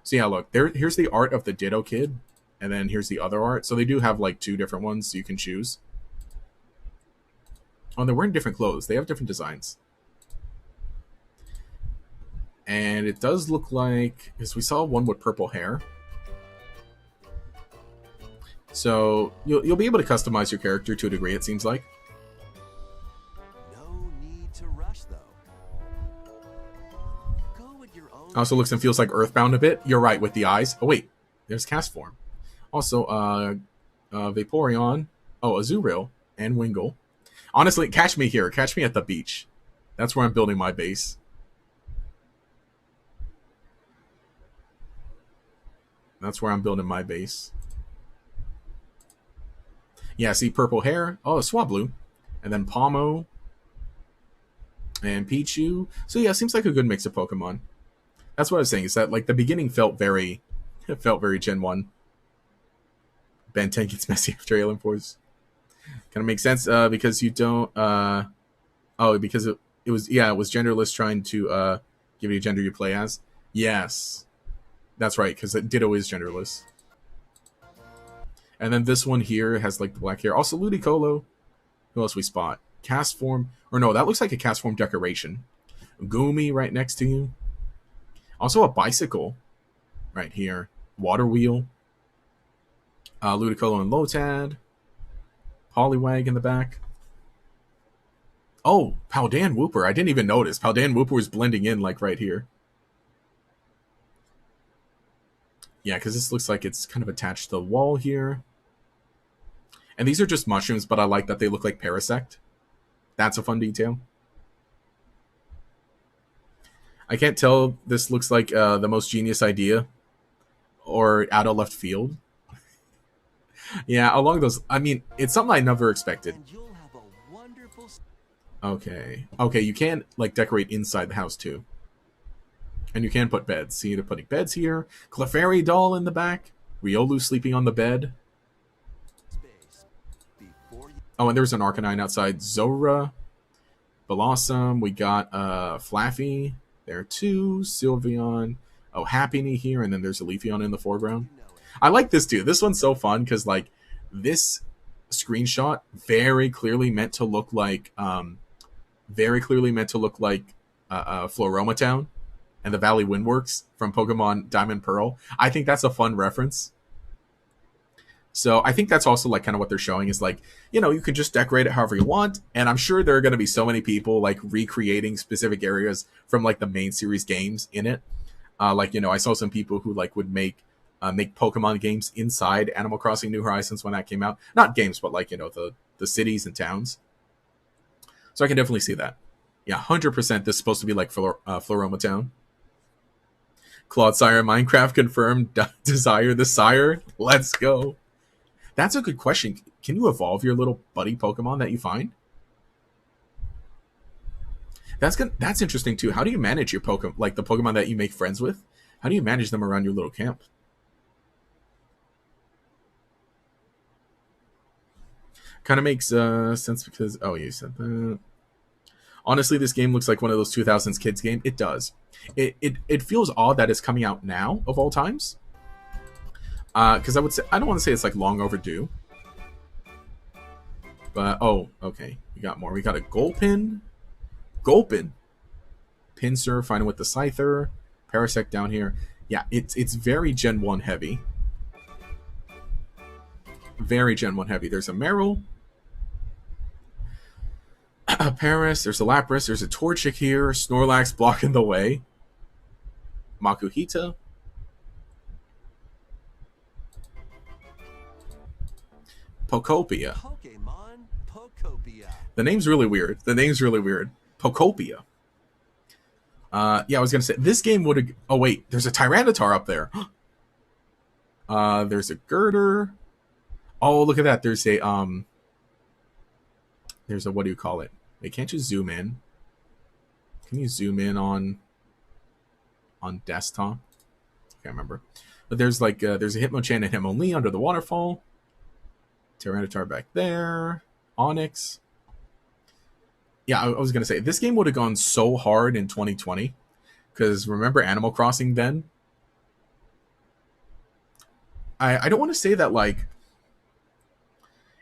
So yeah, look, here's the art of the Ditto Kid, and then here's the other art. So they do have like two different ones you can choose. Oh, they're wearing different clothes. They have different designs. And it does look like, because we saw one with purple hair. So you'll be able to customize your character to a degree, it seems like. No need to rush, though. Go with your own. Also looks and feels like Earthbound a bit. You're right with the eyes. Oh wait, there's Cast Form. Also, Vaporeon. Oh, Azurill and Wingull. Honestly, catch me here. Catch me at the beach. That's where I'm building my base. That's where I'm building my base. Yeah, see purple hair. Oh, Swablu. And then Palmo. And Pichu. So yeah, seems like a good mix of Pokemon. That's what I was saying, is that like the beginning felt very Gen 1. Ben 10 gets messy after Alien Force. Kind of makes sense because you don't because it was genderless trying to give you a gender you play as. Yes. That's right, because Ditto is genderless. And then this one here has like the black hair. Also Ludicolo. Who else we spot? Cast Form. Or no, that looks like a Cast Form decoration. Gumi right next to you. Also a bicycle right here. Water Wheel. Ludicolo and Lotad. Poliwag in the back. Oh, Paldean Wooper. I didn't even notice. Paldean Wooper is blending in like right here. Yeah, because this looks like it's kind of attached to the wall here. And these are just mushrooms, but I like that they look like Parasect. That's a fun detail. I can't tell this looks like the most genius idea or out of left field. Yeah, along those... I mean, it's something I never expected. And you'll have a wonderful. Okay. Okay, you can, like, decorate inside the house, too. And you can put beds. See, they're putting beds here. Clefairy doll in the back. Riolu sleeping on the bed. Space. Before you. Oh, and there's an Arcanine outside. Zora. Blossom. We got Flaffy there, too. Sylveon. Oh, Happiny here. And then there's a Leafeon in the foreground. You know it. I like this, too. This one's so fun because, like, this screenshot very clearly meant to look like... Floroma Town and the Valley Windworks from Pokemon Diamond Pearl. I think that's a fun reference. So I think that's also like kind of what they're showing is like, you know, you can just decorate it however you want. And I'm sure there are going to be so many people like recreating specific areas from like the main series games in it. Like, you know, I saw some people who like would make Pokemon games inside Animal Crossing New Horizons when that came out. Not games, but like, you know, the cities and towns. So I can definitely see that. Yeah, 100% this is supposed to be like Floroma Town. Claude Sire Minecraft confirmed. Desire the Sire. Let's go. That's a good question. Can you evolve your little buddy Pokemon that you find? That's good. That's interesting too. How do you manage your Pokemon, like the Pokemon that you make friends with? How do you manage them around your little camp? Kind of makes sense because... Oh, you said that. Honestly, this game looks like one of those 2000s kids game. It does. It feels odd that it's coming out now, of all times. Because I would say... I don't want to say it's like long overdue. But, oh, okay. We got more. We got a Gulpin. Gulpin. Pinsir, fighting with the Scyther. Parasect down here. Yeah, it's very Gen 1 heavy. Very Gen 1 heavy. There's a Meryl. Paris, there's a Lapras, there's a Torchic here, Snorlax blocking the way. Makuhita. Pokopia. Pokemon Pokopia. The name's really weird. Pokopia. Yeah, I was gonna say this game would have. Oh wait, there's a Tyranitar up there. There's a Girder. Oh, look at that. There's a There's a, what do you call it? Wait, can't you zoom in? Can you zoom in on desktop? I can't remember. But there's like there's a Hitmonchan and Hitmonlee under the waterfall. Tyranitar back there. Onyx. Yeah, I was gonna say this game would have gone so hard in 2020 because remember Animal Crossing then. I don't want to say that like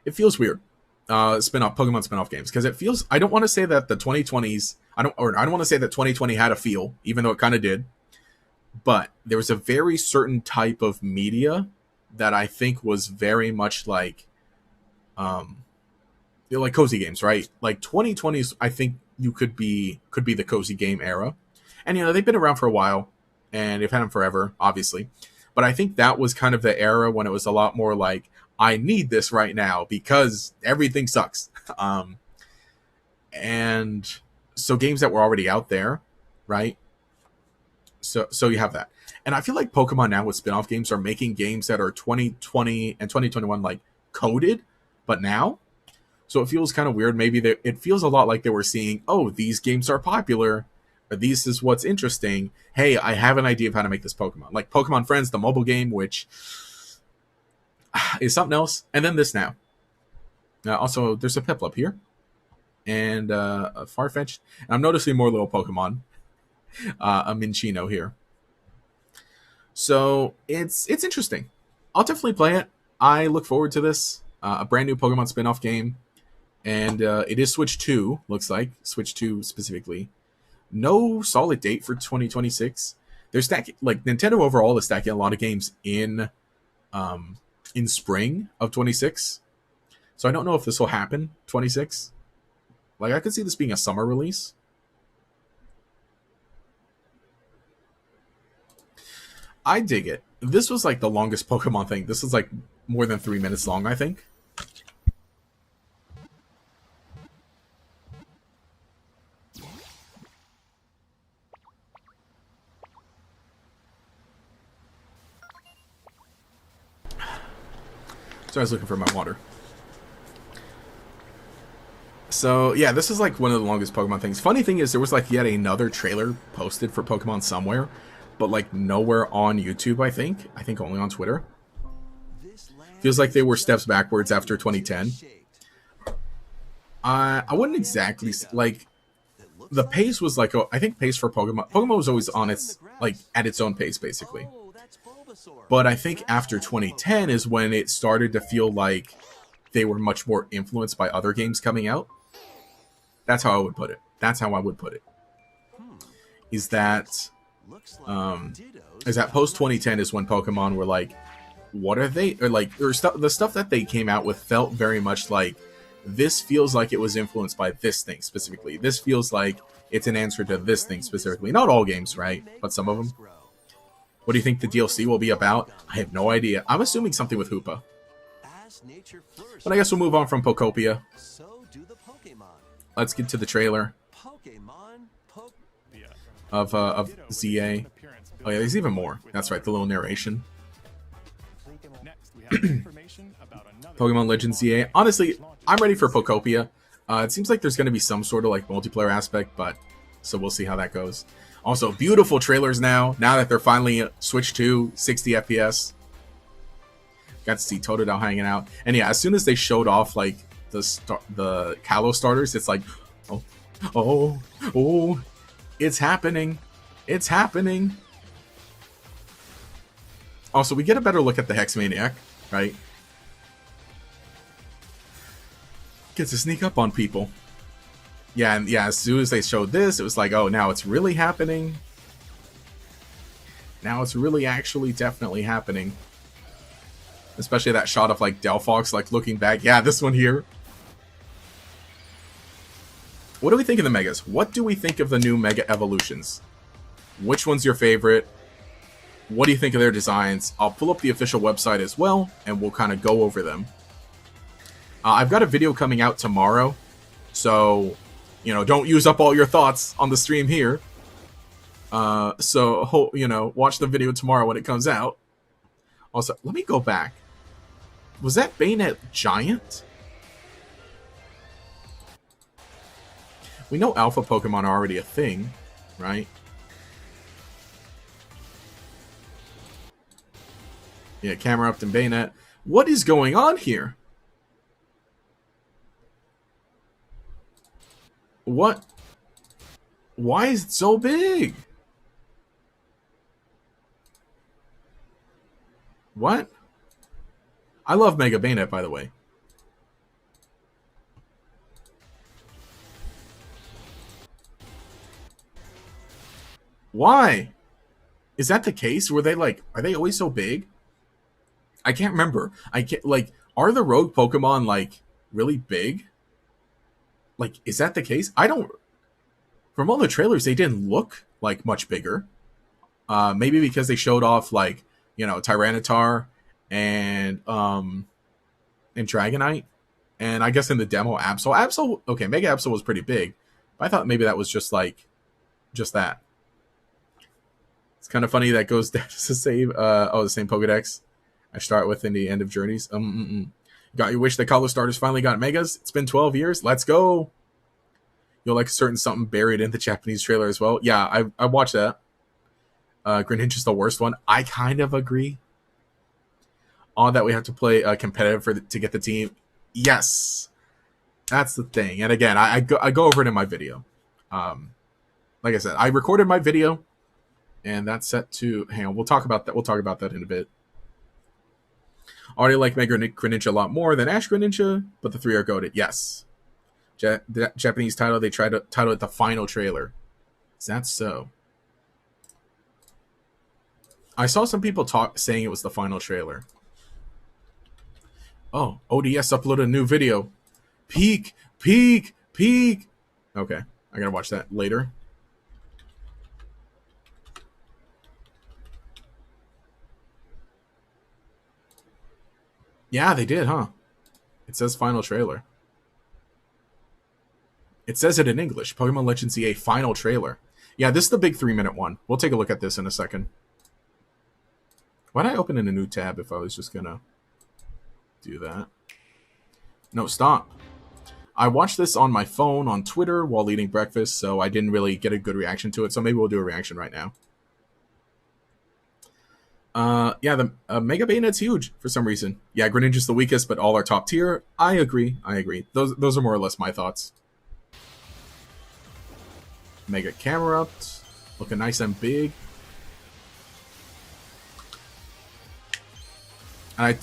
it feels weird. Pokemon spin-off games because it feels. I don't want to say that the 2020s. I don't want to say that 2020 had a feel, even though it kind of did. But there was a very certain type of media that I think was very much like like cozy games, right? Like 2020s, I think you could be the cozy game era, and they've been around for a while, and they've had them forever, obviously. But I think that was kind of the era when it was a lot more like I need this right now because everything sucks, and so games that were already out there, right? So you have that, and I feel like Pokemon now with spin-off games are making games that are 2020 and 2021 like coded, but now. So it feels kind of weird. Maybe it feels a lot like they were seeing, oh, these games are popular, or this is what's interesting. Hey, I have an idea of how to make this Pokemon. Like Pokemon Friends, the mobile game, which is something else. And then this now. Also, there's a Piplup here. And a Farfetch'd. And I'm noticing more little Pokemon. A Minchino here. So it's interesting. I'll definitely play it. I look forward to this. A brand new Pokemon spin-off game. And it is Switch 2, looks like. Switch 2 specifically. No solid date for 2026. They're stacking, like Nintendo overall is stacking a lot of games in spring of 26. So I don't know if this will happen 26. Like I could see this being a summer release. I dig it. This was like the longest Pokemon thing. This was like more than 3 minutes long, I think. So I was looking for my water. So yeah, this is like one of the longest Pokemon things. Funny thing is there was like yet another trailer posted for Pokemon somewhere, but like nowhere on YouTube, I think. I think only on Twitter. Feels like they were steps backwards after 2010. I wouldn't exactly like the pace was like I think pace for Pokemon was always on its like at its own pace basically. But I think after 2010 is when it started to feel like they were much more influenced by other games coming out. That's how I would put it. Is that post 2010 is when Pokemon were like, what are they? Or like, the stuff that they came out with felt very much like, this feels like it was influenced by this thing specifically. This feels like it's an answer to this thing specifically. Not all games, right? But some of them. What do you think the DLC will be about? I have no idea. I'm assuming something with Hoopa. But I guess we'll move on from Pokopia. Let's get to the trailer of Z-A. Oh yeah, there's even more. That's right, the little narration. Pokemon Legends Z-A. Honestly, I'm ready for Pokopia. It seems like there's going to be some sort of like multiplayer aspect, but so we'll see how that goes. Also, beautiful trailers now that they're finally switched to 60 FPS. Got to see Totodile hanging out. And yeah, as soon as they showed off like the Kalos starters, it's like, oh, it's happening. It's happening. Also, we get a better look at the Hex Maniac, right? Gets to sneak up on people. Yeah, and yeah, as soon as they showed this, it was like, oh, now it's really happening. Now it's really actually definitely happening. Especially that shot of like Delphox like looking back. Yeah, this one here. What do we think of the Megas? What do we think of the new Mega Evolutions? Which one's your favorite? What do you think of their designs? I'll pull up the official website as well, and we'll kind of go over them. I've got a video coming out tomorrow, so, don't use up all your thoughts on the stream here. So watch the video tomorrow when it comes out. Also, let me go back. Was that Bayonet Giant? We know Alpha Pokemon are already a thing, right? Yeah, Camerupt and Bayonet. What is going on here? What? Why is it so big? What? I love Mega Bayonet, by the way. Why? Is that the case? Are they always so big? I can't remember. Are the rogue Pokemon, really big? Is that the case? From all the trailers, they didn't look, much bigger. Maybe because they showed off, Tyranitar and Dragonite. And I guess in the demo, Absol. Okay, Mega Absol was pretty big. But I thought maybe that was just that. It's kind of funny that goes down to the same, the same Pokedex I start with in the end of Journeys. Got your wish the color starters finally got Megas? It's been 12 years. Let's go. You'll like a certain something buried in the Japanese trailer as well. Yeah, I watched that. Greninja's the worst one. I kind of agree. On that we have to play competitive to get the team. Yes. That's the thing. And again, I go over it in my video. Like I said, I recorded my video. And that's set to... Hang on, we'll talk about that. We'll talk about that in a bit. Already like Mega Greninja a lot more than Ash Greninja, but the three are goated. Yes. The Japanese title, they tried to title it the final trailer. Is that so? I saw some people saying it was the final trailer. Oh, ODS uploaded a new video. Peak. Okay, I gotta watch that later. Yeah, they did, huh? It says final trailer. It says it in English. Pokemon Legends Z-A final trailer. Yeah, this is the big 3-minute one. We'll take a look at this in a second. Why'd I open in a new tab if I was just gonna do that? No, stop. I watched this on my phone on Twitter while eating breakfast, so I didn't really get a good reaction to it, so maybe we'll do a reaction right now. Yeah, the Mega Bayonet's huge for some reason. Yeah, Greninja's the weakest, but all are top tier. I agree. Those are more or less my thoughts. Mega Camerupt, looking nice and big. And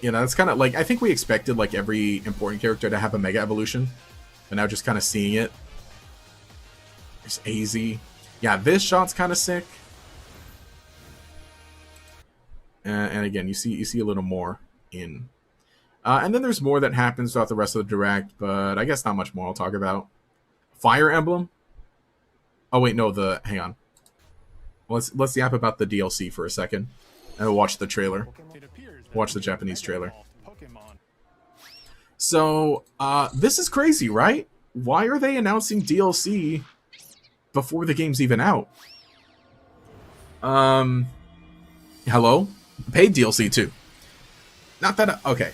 that's kind of I think we expected every important character to have a Mega Evolution, but now just kind of seeing it. There's AZ. Yeah, this shot's kind of sick. And again, you see a little more in. And then there's more that happens throughout the rest of the Direct, but I guess not much more I'll talk about. Fire Emblem. Oh wait, no, hang on. Let's yap about the DLC for a second, and we'll watch the trailer. Watch the Japanese trailer. So, this is crazy, right? Why are they announcing DLC before the game's even out? Hello? Paid DLC too. Not that okay.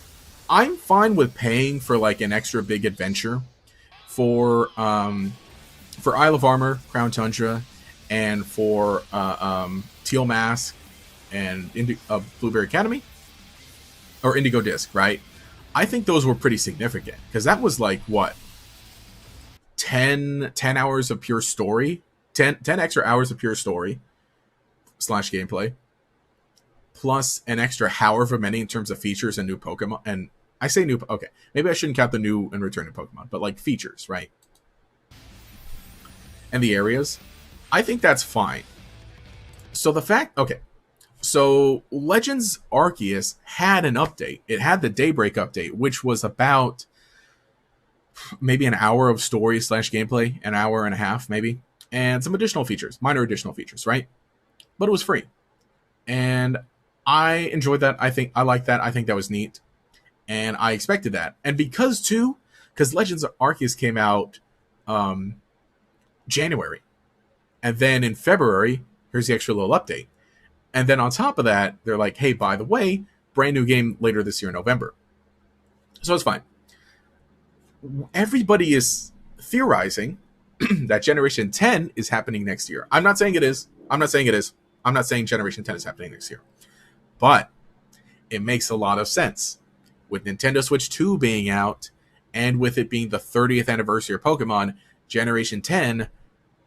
I'm fine with paying for an extra big adventure for Isle of Armor, Crown Tundra, and for Teal Mask and Blueberry Academy or Indigo Disc, right? I think those were pretty significant because that was what 10 hours of pure story, 10 extra hours of pure story / gameplay. Plus an extra however many in terms of features and new Pokemon. And I say new, okay, maybe I shouldn't count the new and returning Pokemon, but features, right? And the areas. I think that's fine. So the fact, okay, so Legends Arceus had an update. It had the Daybreak update, which was about maybe an hour of story / gameplay, an hour and a half maybe, and some additional features, minor additional features, right? But it was free. And I enjoyed that. I think I like that. I think that was neat. And I expected that. And because Legends Arceus came out January. And then in February, here's the extra little update. And then on top of that, they're like, hey, by the way, brand new game later this year in November. So it's fine. Everybody is theorizing that Generation 10 is happening next year. I'm not saying it is. I'm not saying Generation 10 is happening next year. But it makes a lot of sense. With Nintendo Switch 2 being out, and with it being the 30th anniversary of Pokemon, Generation 10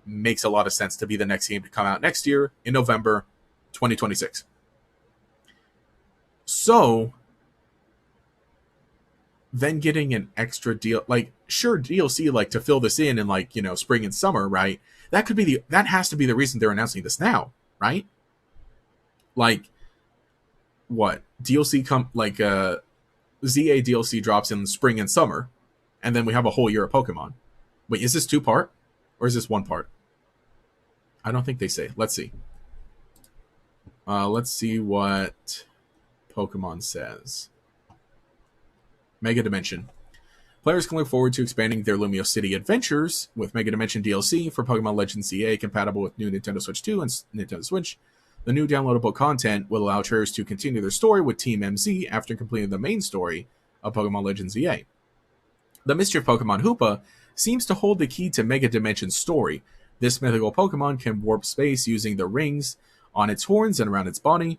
makes a lot of sense to be the next game to come out next year in November 2026. So then getting an extra deal, like, sure, DLC, like, to fill this in like, you know, spring and summer, right? That has to be the reason they're announcing this now, right? Like, what? DLC Z-A DLC drops in spring and summer, and then we have a whole year of Pokemon. Wait, is this 2-part? Or is this 1 part? I don't think they say. Let's see. Let's see what Pokemon says. Mega Dimension. Players can look forward to expanding their Lumio City adventures with Mega Dimension DLC for Pokémon Legends Z-A, compatible with new Nintendo Switch 2 and Nintendo Switch. The new downloadable content will allow players to continue their story with Team MZ after completing the main story of Pokémon Legends Z-A. The Mystery of Pokemon Hoopa seems to hold the key to Mega Dimension's story. This mythical Pokemon can warp space using the rings on its horns and around its body.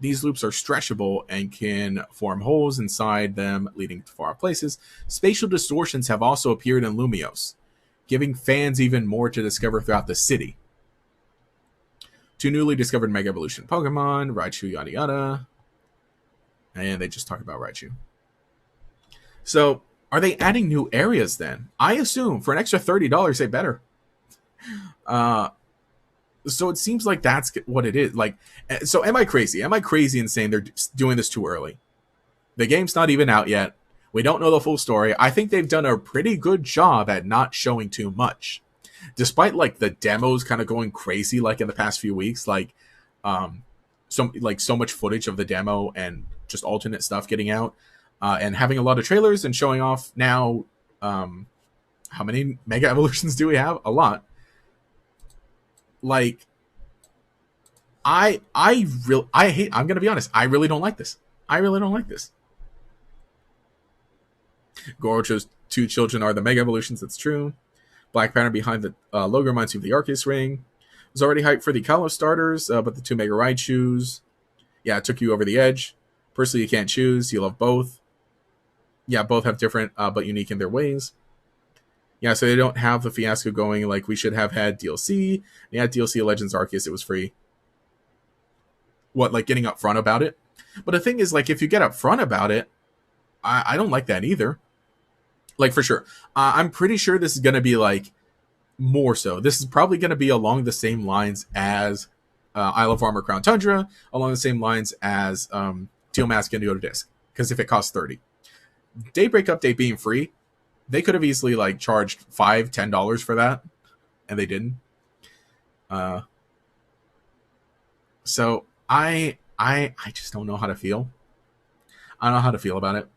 These loops are stretchable and can form holes inside them, leading to far places. Spatial distortions have also appeared in Lumiose, giving fans even more to discover throughout the city. 2 newly discovered Mega Evolution Pokemon, Raichu, yada yada. And they just talk about Raichu. So, are they adding new areas then? I assume for an extra $30 they better. So it seems like that's what it is. Like, so am I crazy? Am I crazy in saying they're doing this too early? The game's not even out yet. We don't know the full story. I think they've done a pretty good job at not showing too much. Despite like the demos kind of going crazy like in the past few weeks, like so much footage of the demo and just alternate stuff getting out, and having a lot of trailers and showing off now. How many Mega Evolutions do we have? A lot. Like, I'm gonna be honest, I really don't like this. Gorocho's 2 children are the Mega Evolutions, that's true. Black pattern behind the logo reminds you of the Arceus ring. Was already hyped for the Kalos starters, but the 2 Mega Raichus, yeah, it took you over the edge. Personally, you can't choose. You love both. Yeah, both have different but unique in their ways. Yeah, so they don't have the fiasco going like we should have had DLC. Yeah, DLC Legends Arceus, it was free. What, like getting upfront about it? But the thing is, like, if you get upfront about it, I don't like that either. Like, for sure. I'm pretty sure this is going to be, like, more so. This is probably going to be along the same lines as Isle of Armor Crown Tundra, along the same lines as Teal Mask and Yoda Disc. Because if it costs $30. Daybreak Update being free, they could have easily like charged $5-10 for that, and they didn't. So I just don't know how to feel. I don't know how to feel about it.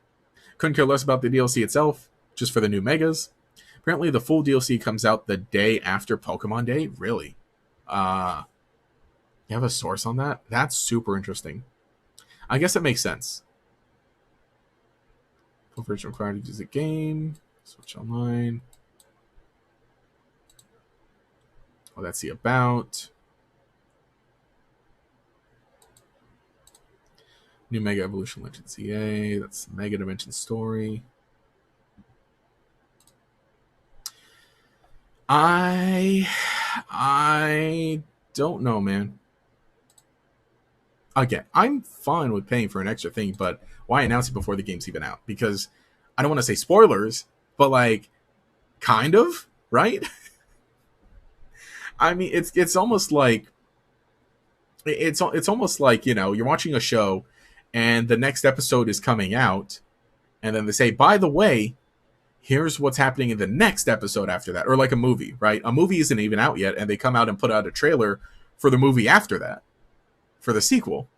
Couldn't care less about the DLC itself, just for the new megas. Apparently, the full DLC comes out the day after Pokemon Day. Really? You have a source on that? That's super interesting. I guess it makes sense. Full version required to use the game. Switch online. Oh, that's the about. New Mega Evolution Legends Z-A. That's the Mega Dimension story. I don't know, man. Again, I'm fine with paying for an extra thing, but why announce it before the game's even out? Because I don't want to say spoilers, but like, kind of, right? I mean, it's almost like it's almost like, you know, you're watching a show and the next episode is coming out, and then they say, by the way, here's what's happening in the next episode after that. Or like a movie, right? A movie isn't even out yet, and they come out and put out a trailer for the movie after that, for the sequel.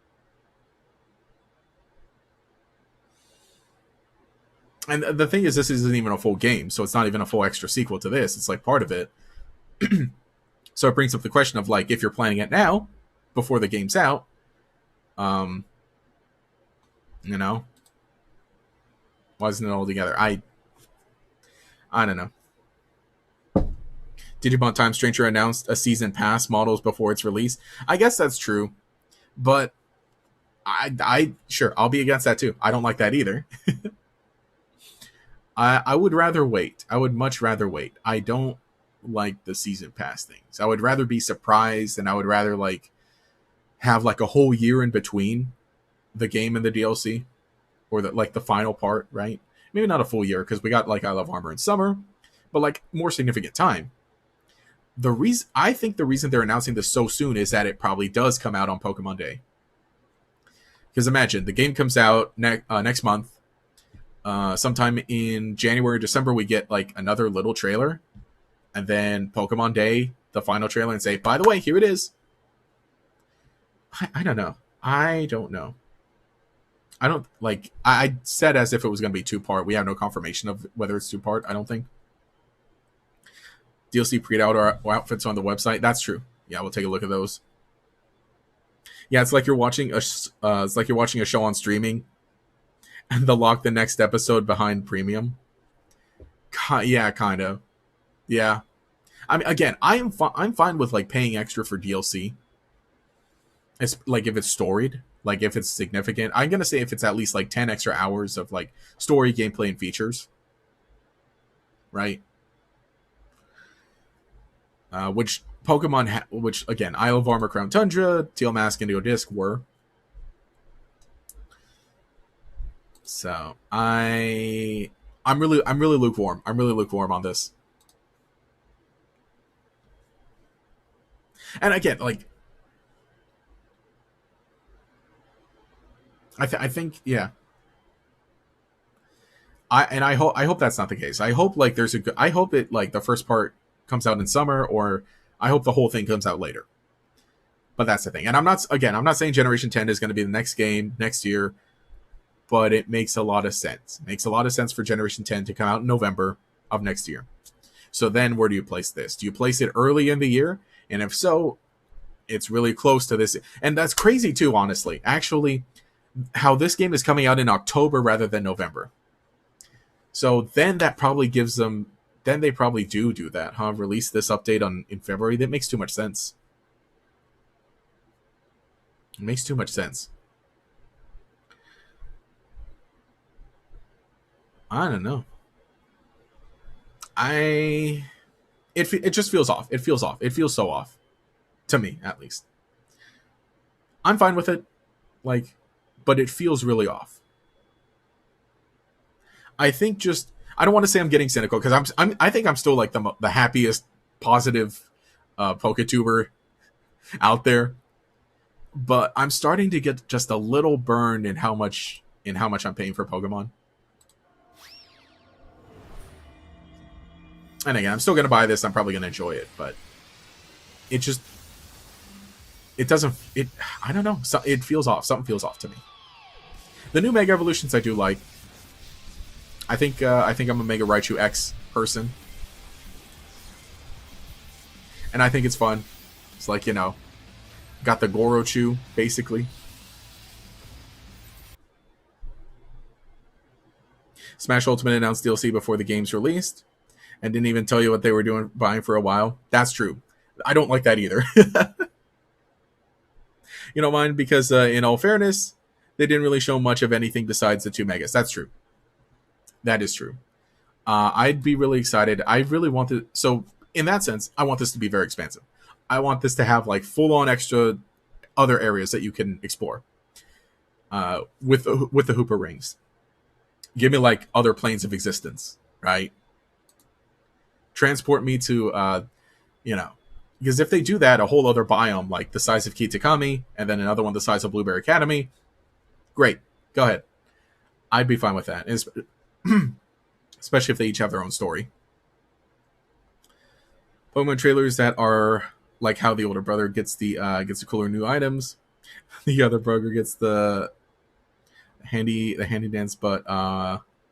And the thing is, this isn't even a full game, so it's not even a full extra sequel to this. It's like part of it. So it brings up the question of like, if you're planning it now, before the game's out, um, you know, why isn't it all together? I don't know. Digimon Time Stranger announced a season pass models before its release. I guess that's true, but I sure I'll be against that too. I don't like that either. I would rather wait. I would much rather wait. I don't like the season pass things. I would rather be surprised, and I would rather like have like a whole year in between the game and the DLC, or the final part, right? Maybe not a full year because we got like I Love Armor in summer, but like more significant time. I think the reason they're announcing this so soon is that it probably does come out on Pokemon Day. Because imagine the game comes out next month, sometime in January or December, we get like another little trailer, and then Pokemon Day, the final trailer, and say, by the way, here it is. I don't know. I don't know. I don't like. I said as if it was going to be 2-part. We have no confirmation of whether it's 2-part. I don't think. DLC pre-out outfits on the website. That's true. Yeah, we'll take a look at those. Yeah, it's like you're watching a show on streaming, and they'll lock the next episode behind premium. Yeah, kind of. Yeah, I mean, again, I'm fine with like paying extra for DLC. It's like if it's storied, like if it's significant. I'm gonna say if it's at least like 10 extra hours of like story, gameplay, and features, right? Which Pokemon, which again, Isle of Armor, Crown Tundra, Teal Mask, Indigo Disc were. So I'm really lukewarm. I'm really lukewarm on this. And again, like I think yeah. I hope that's not the case. I hope like I hope it like the first part comes out in summer, or I hope the whole thing comes out later. But that's the thing. And I'm not saying Generation 10 is going to be the next game next year, but it makes a lot of sense. It makes a lot of sense for Generation 10 to come out in November of next year. So then where do you place this? Do you place it early in the year? And if so, it's really close to this. And that's crazy too, honestly. Actually, how this game is coming out in October rather than November. So then that probably gives them, then they probably do that, huh? Release this update in February. That makes too much sense. It makes too much sense. I don't know. It just feels off. It feels off. It feels so off. To me, at least. I'm fine with it. Like, but it feels really off. I think just I don't want to say I'm getting cynical because I think I'm still like the happiest, positive PokeTuber out there, but I'm starting to get just a little burned in how much I'm paying for Pokemon. And again, I'm still gonna buy this. I'm probably gonna enjoy it, but it doesn't. I don't know. It feels off. Something feels off to me. The new Mega Evolutions I do like. I think I'm a Mega Raichu X person, and I think it's fun. It's like, got the Gorochu basically. Smash Ultimate announced DLC before the game's released, and didn't even tell you what they were buying for a while. That's true. I don't like that either. You don't mind because, in all fairness, they didn't really show much of anything besides the 2 Megas. That's true. That is true. I'd be really excited. I really want to. So in that sense, I want this to be very expansive. I want this to have like full-on extra other areas that you can explore. With the Hooper rings, give me like other planes of existence, right? Transport me to, because if they do that, a whole other biome like the size of Kitakami, and then another one the size of Blueberry Academy, great. Go ahead. I'd be fine with that. Especially if they each have their own story. Pokemon trailers that are like how the older brother gets the cooler new items, the other brother gets the handy dance, but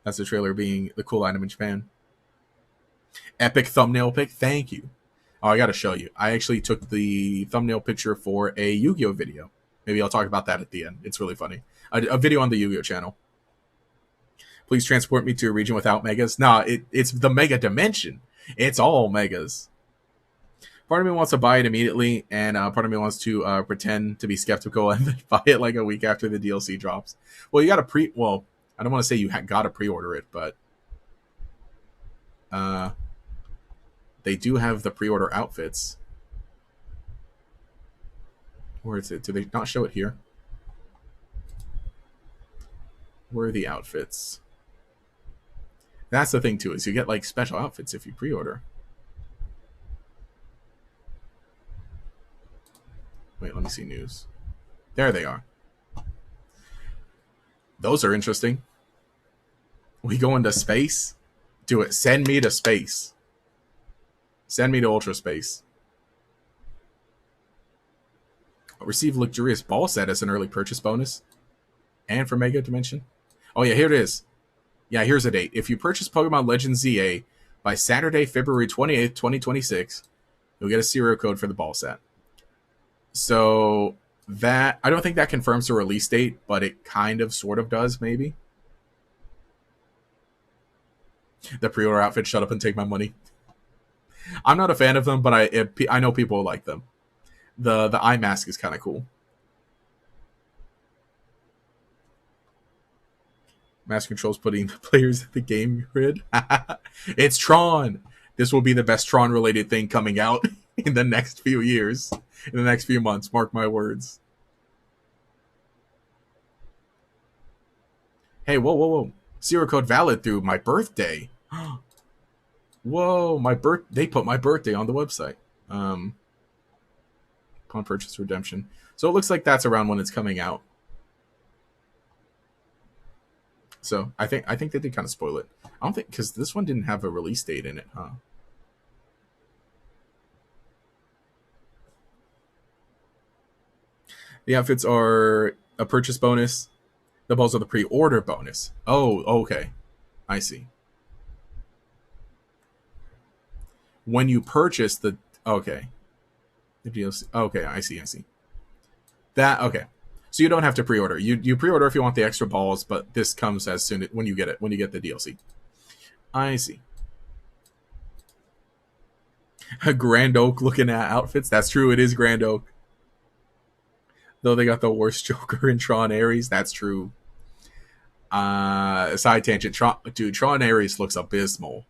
that's the trailer being the cool item in Japan. Epic thumbnail pick, thank you. Oh, I gotta show you. I actually took the thumbnail picture for a Yu-Gi-Oh video. Maybe I'll talk about that at the end. It's really funny. A video on the Yu-Gi-Oh channel. Please transport me to a region without megas. Nah, it's the mega dimension. It's all megas. Part of me wants to buy it immediately, and part of me wants to pretend to be skeptical and then buy it like a week after the DLC drops. Well, you got to Well, I don't want to say you got to pre-order it, but they do have the pre-order outfits. Where is it? Do they not show it here? Where are the outfits? That's the thing too, is you get like special outfits if you pre-order. Wait, let me see news. There they are. Those are interesting. We go into space? Do it. Send me to space. Send me to ultra space. Receive luxurious ball set as an early purchase bonus. And for Mega Dimension. Oh yeah, here it is. Yeah, here's a date. If you purchase Pokémon Legends Z-A by Saturday, February 28th, 2026, you'll get a serial code for the ball set. So that, I don't think that confirms the release date, but it kind of sort of does, maybe. The pre-order outfit, shut up and take my money. I'm not a fan of them, but I know people like them. The eye mask is kind of cool. Mask controls putting the players in the game grid. It's Tron. This will be the best Tron related thing coming out in the next few years, in the next few months. Mark my words. Hey, whoa. Zero code valid through my birthday. Whoa, they put my birthday on the website. Upon purchase redemption. So it looks like that's around when it's coming out. So I think they did kind of spoil it. I don't think, because this one didn't have a release date in it, huh? The outfits are a purchase bonus. The balls are the pre-order bonus. Oh, okay. I see. When you purchase the... Okay. The DLC... Okay, I see. That... Okay. So you don't have to pre-order. You pre-order if you want the extra balls, but this comes as soon when you get it, when you get the DLC. I see. A Grand Oak looking at outfits. That's true. It is Grand Oak. Though they got the worst Joker in Tron Ares. That's true. Side tangent. Tron Ares looks abysmal.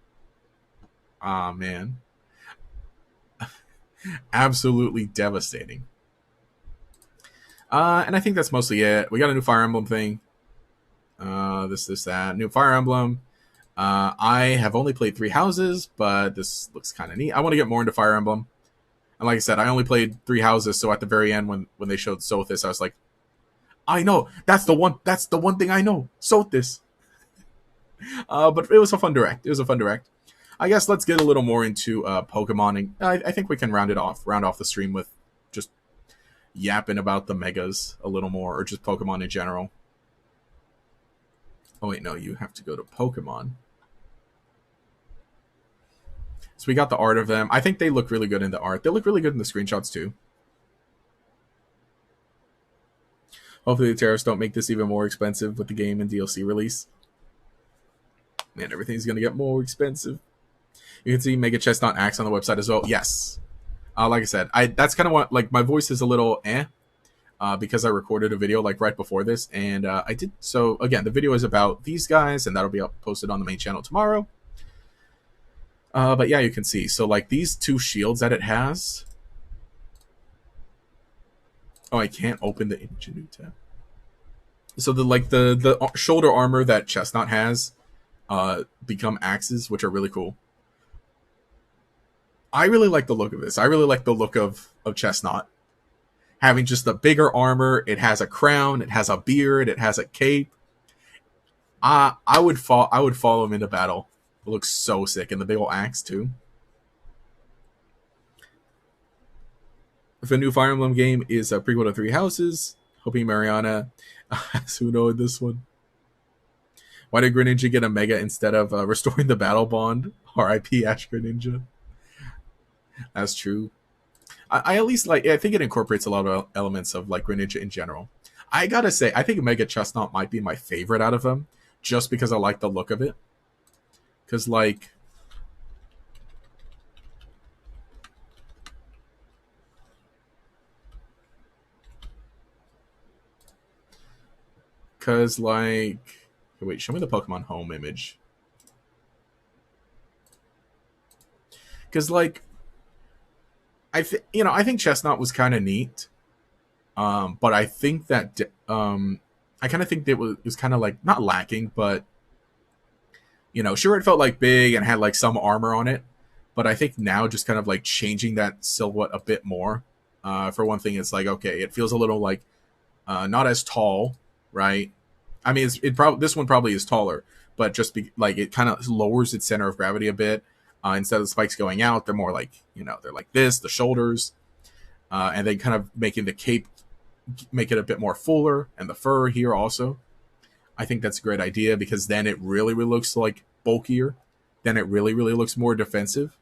Ah, man. Absolutely devastating. And I think that's mostly it. We got a new Fire Emblem thing. That. New Fire Emblem. I have only played 3 houses, but this looks kind of neat. I want to get more into Fire Emblem. And like I said, I only played 3 houses, so at the very end when they showed Sothis, I was like, I know! That's the one thing I know! Sothis! But it was a fun direct. I guess let's get a little more into Pokemon, and I think we can round off the stream with just yapping about the megas a little more, or just Pokemon in general. Oh wait, no, you have to go to Pokemon. So we got the art of them. I think they look really good in the art. They look really good in the screenshots too. Hopefully the tariffs don't make this even more expensive with the game and DLC release. Man, everything's going to get more expensive. You can see Mega Chestnut Axe on the website as well. Yes. Like I said, that's kind of what, like, my voice is a little because I recorded a video like right before this, and I did. So again, the video is about these guys, and that'll be posted on the main channel tomorrow. But yeah, you can see. So like these 2 shields that it has. Oh, I can't open the image in new tab. So the shoulder armor that Chestnut has become axes, which are really cool. I really like the look of this. I really like the look of Chestnut. Having just the bigger armor, it has a crown, it has a beard, it has a cape. I would follow him into battle. It looks so sick, and the big old axe too. If a new Fire Emblem game is a prequel to 3 Houses, hoping Mariana has Uno in this one. Why did Greninja get a Mega instead of restoring the battle bond? R.I.P. Ash Greninja. That's true. I at least like. I think it incorporates a lot of elements of like Greninja in general. I gotta say, I think Mega Chestnut might be my favorite out of them, just because I like the look of it. Because like, wait, show me the Pokemon Home image. Because like, I think Chestnut was kind of neat. But I think that I kind of think that it was kind of like not lacking, but sure it felt like big and had like some armor on it, but I think now just kind of like changing that silhouette a bit more. For one thing, it's like okay, it feels a little like not as tall, right? I mean, this one probably is taller, but just like it kind of lowers its center of gravity a bit. Instead of the spikes going out, they're more like they're like this, the shoulders, and then kind of making the cape make it a bit more fuller, and the fur here also. I think that's a great idea because then it really, really looks like bulkier. Then it really, really looks more defensive.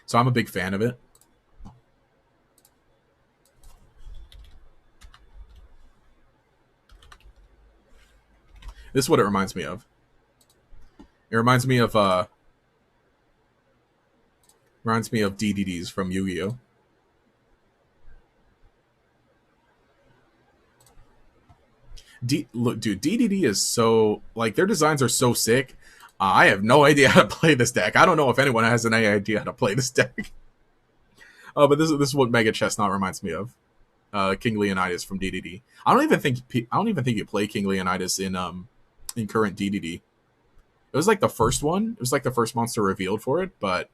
So I'm a big fan of it. This is what it reminds me of. It reminds me of DDDs from Yu-Gi-Oh! Look, dude, DDD is so like their designs are so sick. I have no idea how to play this deck. I don't know if anyone has any idea how to play this deck. But this is what Mega Chestnut reminds me of. King Leonidas from DDD. I don't even think you play King Leonidas in current DDD. It was like the first one. It was like the first monster revealed for it, but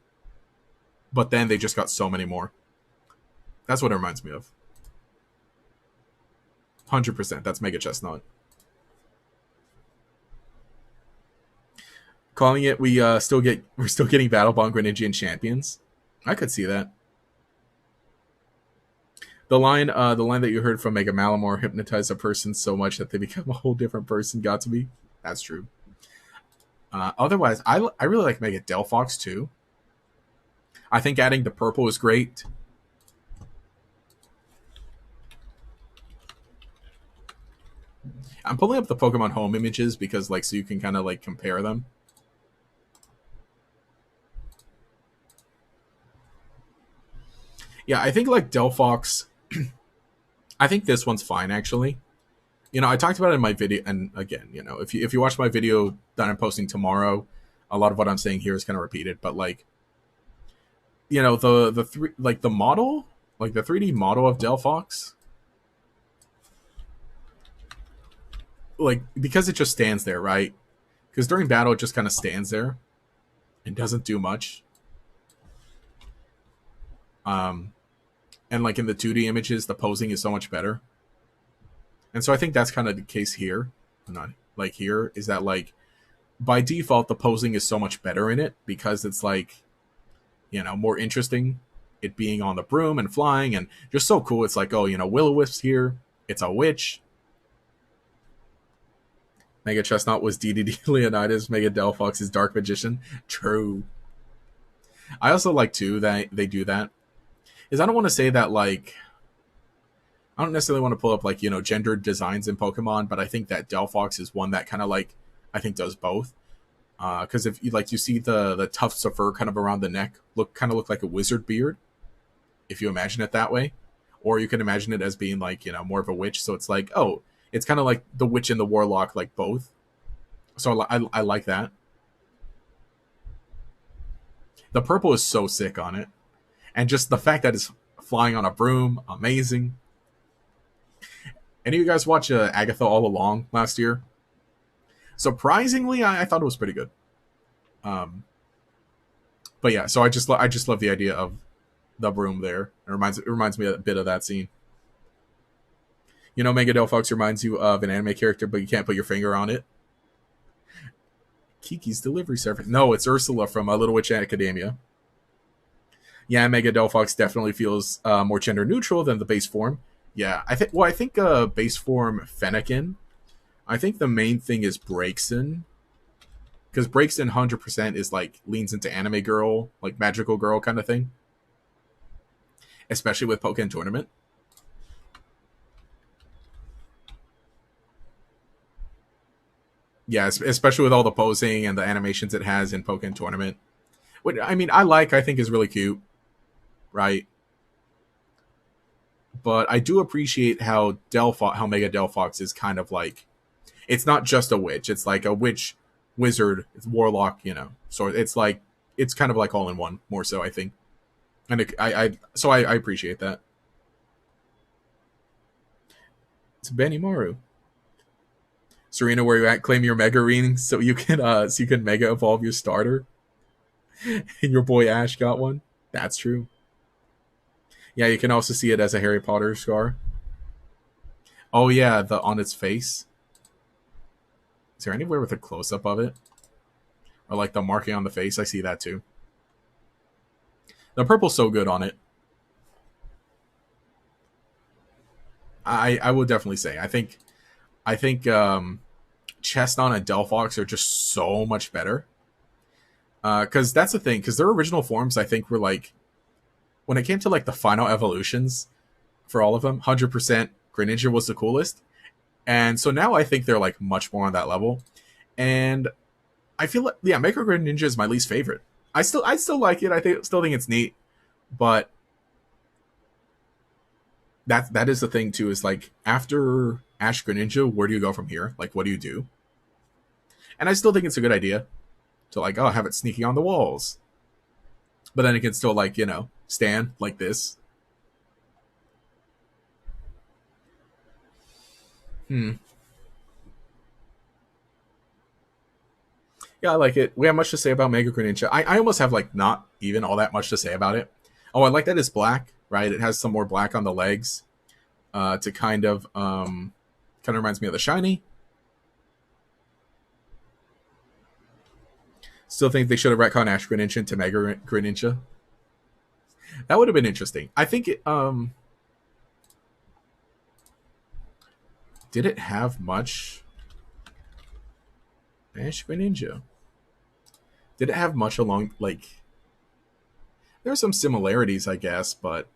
then they just got so many more. That's what it reminds me of. 100%. That's Mega Chestnut. Calling it, we're still getting Battle Bond Greninja and Champions. I could see that. The line that you heard from Mega Malamore, hypnotize a person so much that they become a whole different person, got to be. That's true. Otherwise, I really like Mega Delphox too. I think adding the purple is great. I'm pulling up the Pokemon Home images because like so you can kind of like compare them. Yeah, I think like Delphox. I think this one's fine actually. I talked about it in my video, and again, if you watch my video that I'm posting tomorrow, a lot of what I'm saying here is kind of repeated. But like, the three like the model, like the 3D model of Delphox, like because it just stands there, right? Because during battle it just kind of stands there and doesn't do much. And like in the 2D images, the posing is so much better. And so I think that's kind of the case here. Not like here is that like by default the posing is so much better in it because it's like more interesting. It being on the broom and flying and just so cool. It's like Will-O-Wisp's here. It's a witch. Mega Chestnut was DDD Leonidas. Mega Delphox is Dark Magician. True. I also like too that they do that. Is I don't want to say that like I don't necessarily want to pull up like gendered designs in Pokemon, but I think that Delphox is one that kind of like I think does both. Because if you see the tufts of fur kind of around the neck look like a wizard beard, if you imagine it that way, or you can imagine it as being like more of a witch. So it's like it's kind of like the witch and the warlock, like both. So I like that. The purple is so sick on it, and just the fact that it's flying on a broom, amazing. Any of you guys watch Agatha All Along last year? Surprisingly, I thought it was pretty good. But yeah, so I just love the idea of the broom there. It reminds me a bit of that scene. Mega Delphox reminds you of an anime character, but you can't put your finger on it. Kiki's delivery service. No, it's Ursula from Little Witch Academia. Yeah, Mega Delphox definitely feels more gender neutral than the base form. Yeah, I think base form Fennekin. I think the main thing is Braixen, because Breakston 100% is like leans into anime girl, like magical girl kind of thing, especially with Pokemon Tournament. Yeah, especially with all the posing and the animations it has in Pokemon Tournament. Which, I mean, I think is really cute, right? But I do appreciate how how Mega Delphox is kind of like, it's not just a witch. It's like a witch, wizard, it's warlock, you know. So it's like, it's kind of like all in one, more so, I think. And I appreciate that. It's Benimaru. Serena, where you at? Claim your Mega Ring so you can Mega Evolve your starter. And your boy Ash got one. That's true. Yeah, you can also see it as a Harry Potter scar. Oh yeah, the on its face. Is there anywhere with a close up of it? Or like the marking on the face? I see that too. The purple's so good on it. I would definitely say. I think Chestnut and Delphox are just so much better. Because that's the thing. Because their original forms, I think, were like, when it came to like the final evolutions for all of them, 100% Greninja was the coolest. And so now I think they're like much more on that level. And I feel like, yeah, Mega Greninja is my least favorite. I still like it. Still think it's neat, but that is the thing too. Is like after Ash Greninja, where do you go from here? Like, what do you do? And I still think it's a good idea to like, oh, have it sneaking on the walls, but then it can still like, you know, stand like this. Yeah, I like it. We have much to say about Mega Greninja. I almost have like not even all that much to say about it. Oh, I like that it's black, right? It has some more black on the legs, to kind of reminds me of the shiny. Still think they should have retconned Ash Greninja into Mega Greninja. That would have been interesting. I think it did it have much Ash Greninja? Did it have much along, like, there are some similarities, I guess, but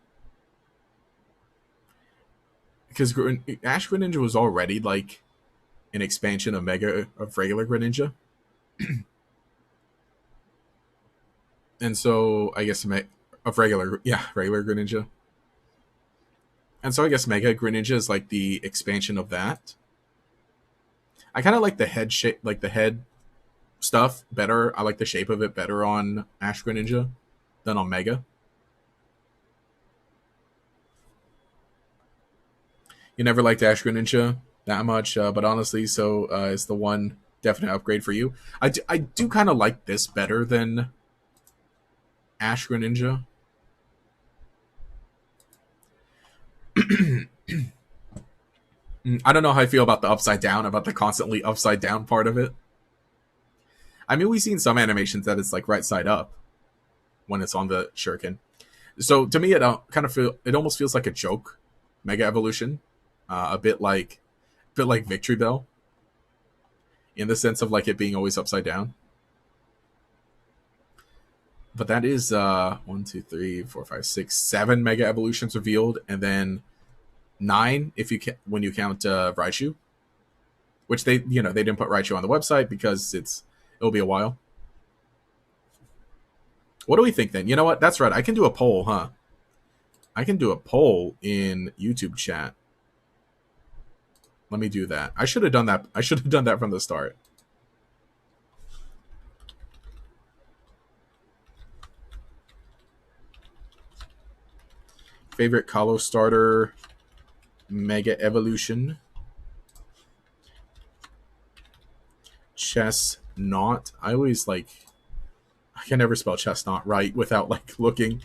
because Ash Greninja was already like an expansion of regular Greninja. And so I guess regular Greninja. And so I guess Mega Greninja is like the expansion of that. I kind of like the head shape, like the head stuff better. I like the shape of it better on Ash Greninja than on Mega. You never liked Ash Greninja that much, but honestly, so is the one definite upgrade for you. I do kind of like this better than Ash Greninja. I don't know how I feel about the upside down, about the constantly upside down part of it. I mean, we've seen some animations that it's like right side up when it's on the shuriken. So to me, it almost feels like a joke Mega Evolution, a bit like Victory Bell, in the sense of like it being always upside down. But that is 1, 2, 3, 4, 5, 6, 7 Mega Evolutions revealed, and then 9 if you when you count Raichu, which they didn't put Raichu on the website because it'll be a while. What do we think then? You know what? That's right. I can do a poll, huh? I can do a poll in YouTube chat. Let me do that. I should have done that. I should have done that from the start. Favorite Kalos starter, Mega Evolution. Chestnut. I always I can never spell chestnut right without like looking.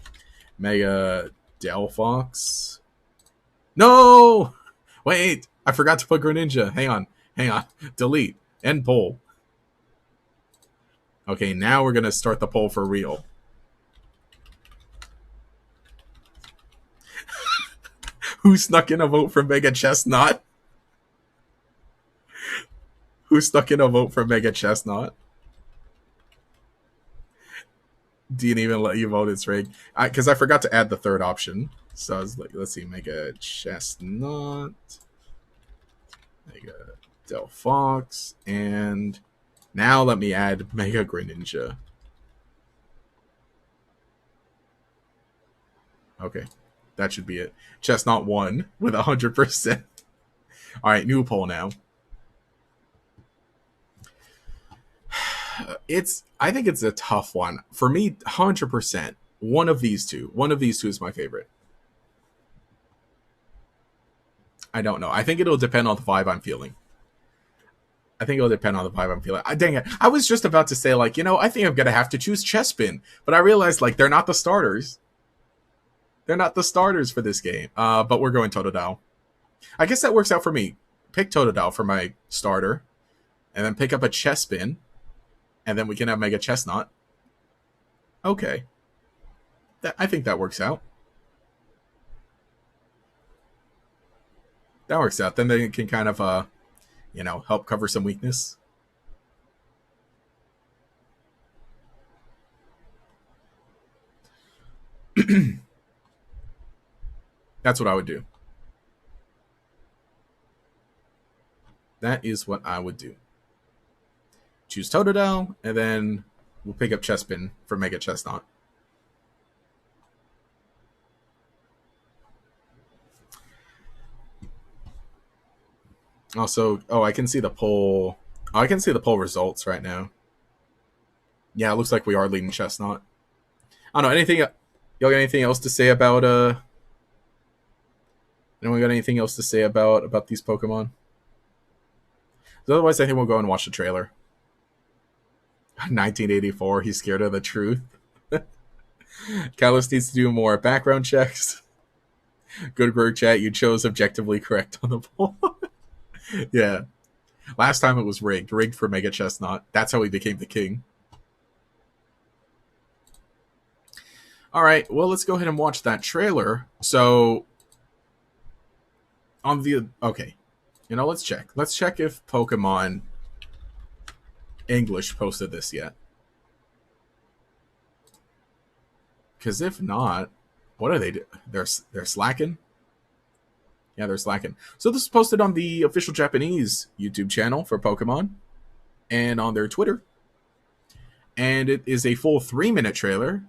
Mega Delphox. No! Wait! I forgot to put Greninja. Hang on. Delete. End poll. Okay, now we're going to start the poll for real. Who snuck in a vote for Mega Chestnut? Who snuck in a vote for Mega Chestnut? Didn't even let you vote its rigged. Because I forgot to add the third option. So I was like, let's see, Mega Chestnut, Mega Del Fox, and now let me add Mega Greninja. Okay, that should be it. Chestnut won with 100%. All right, new poll now. I think it's a tough one for me. 100%. One of these two. One of these two is my favorite. I don't know. I think it'll depend on the vibe I'm feeling. Dang it. I was just about to say, like, you know, I think I'm going to have to choose Chespin. But I realized, like, they're not the starters. They're not the starters for this game. But we're going Totodile. I guess that works out for me. Pick Totodile for my starter. And then pick up a Chespin. And then we can have Mega Chestnut. Okay. I think that works out. That works out. Then they can kind of, you know, help cover some weakness. That's what I would do. That is what I would do. Choose Totodile, and then we'll pick up Chespin for Mega Chestnut. Also, I can see the poll. Oh, I can see the poll results right now. Yeah, it looks like we are leading Chestnut. I don't know. Anything? Y'all got anything else to say about Anyone got anything else to say about these Pokemon? Otherwise, I think we'll go and watch the trailer. 1984. He's scared of the truth. Kalos needs to do more background checks. Good work, chat. You chose objectively correct on the poll. Yeah. Last time it was rigged. Rigged for Mega Chestnut. That's how he became the king. Alright, well, let's go ahead and watch that trailer. So, okay. You know, let's check. Let's check if Pokemon English posted this yet. Because if not, what are they doing? They're slacking? Yeah, they're slacking. So this is posted on the official Japanese YouTube channel for Pokemon and on their Twitter. And it is a full 3-minute trailer.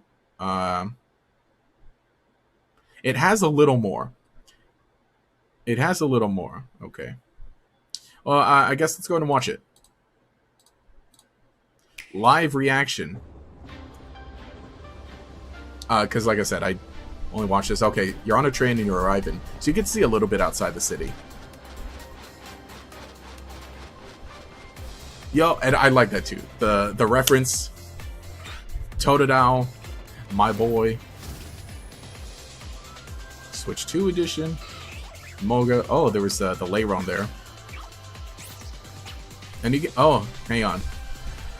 It has a little more. Okay. Well, I guess let's go ahead and watch it. Live reaction. Because like I said, I only watched this. Okay, you're on a train and you're arriving. So you can see a little bit outside the city. Yo, and I like that too. The reference. Totodile. My boy. Switch 2 edition. Moga. Oh, there was the Lairon there. And you get... Oh, hang on.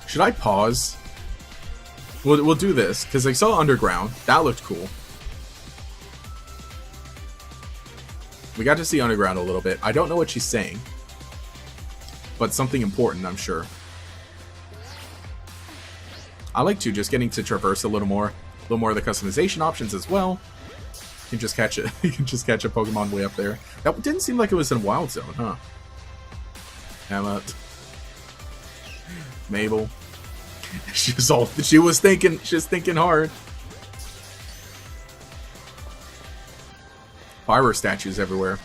Should I pause? We'll do this, because I saw Underground. That looked cool. We got to see Underground a little bit. I don't know what she's saying. But something important, I'm sure. I like to just getting to traverse a little more. A little more of the customization options as well. You can just catch it. You can just catch a Pokemon way up there. That didn't seem like it was in Wild Zone, huh? Emma. Mabel. She was thinking hard. Pyro statues everywhere.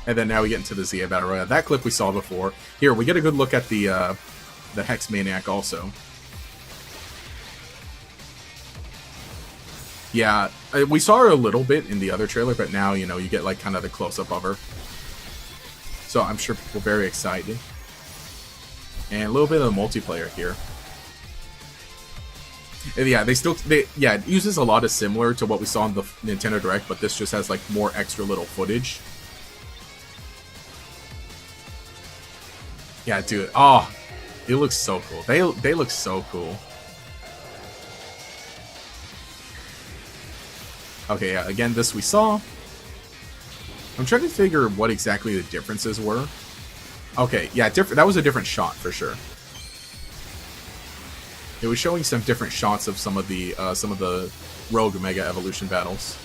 And then now we get into the Z-A Battle Royale. That clip we saw before. Here, we get a good look at the Hex Maniac also. Yeah, we saw her a little bit in the other trailer, but now, you know, you get like kind of the close-up of her. So I'm sure people are very excited. And a little bit of the multiplayer here. And yeah, it uses a lot of similar to what we saw in the Nintendo Direct, but this just has like more extra little footage. Yeah, dude. Oh, it looks so cool. They look so cool. Okay, yeah, again, this we saw. I'm trying to figure what exactly the differences were. Okay, yeah, that was a different shot for sure. It was showing some different shots of some of the Rogue Mega Evolution battles.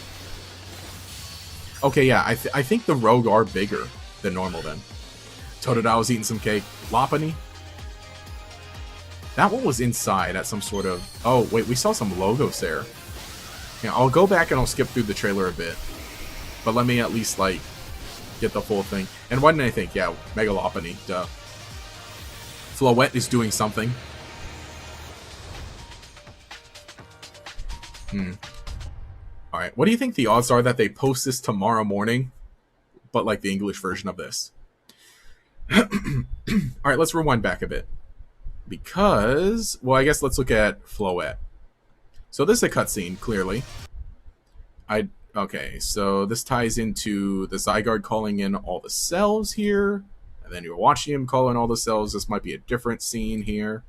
Okay, yeah, I think the Rogue are bigger than normal then. Totodile's eating some cake. Lopunny? That one was inside at some sort of... Oh, wait, we saw some logos there. Yeah, I'll go back and I'll skip through the trailer a bit. But let me at least, like, get the full thing. And why didn't I think? Yeah, Mega Lopunny, duh. Floette is doing something. Alright, what do you think the odds are that they post this tomorrow morning? But, like, the English version of this. Alright, let's rewind back a bit. Because, well, I guess let's look at Floette. So this is a cutscene, clearly. Okay, so this ties into the Zygarde calling in all the cells here. And then you're watching him call in all the cells. This might be a different scene here.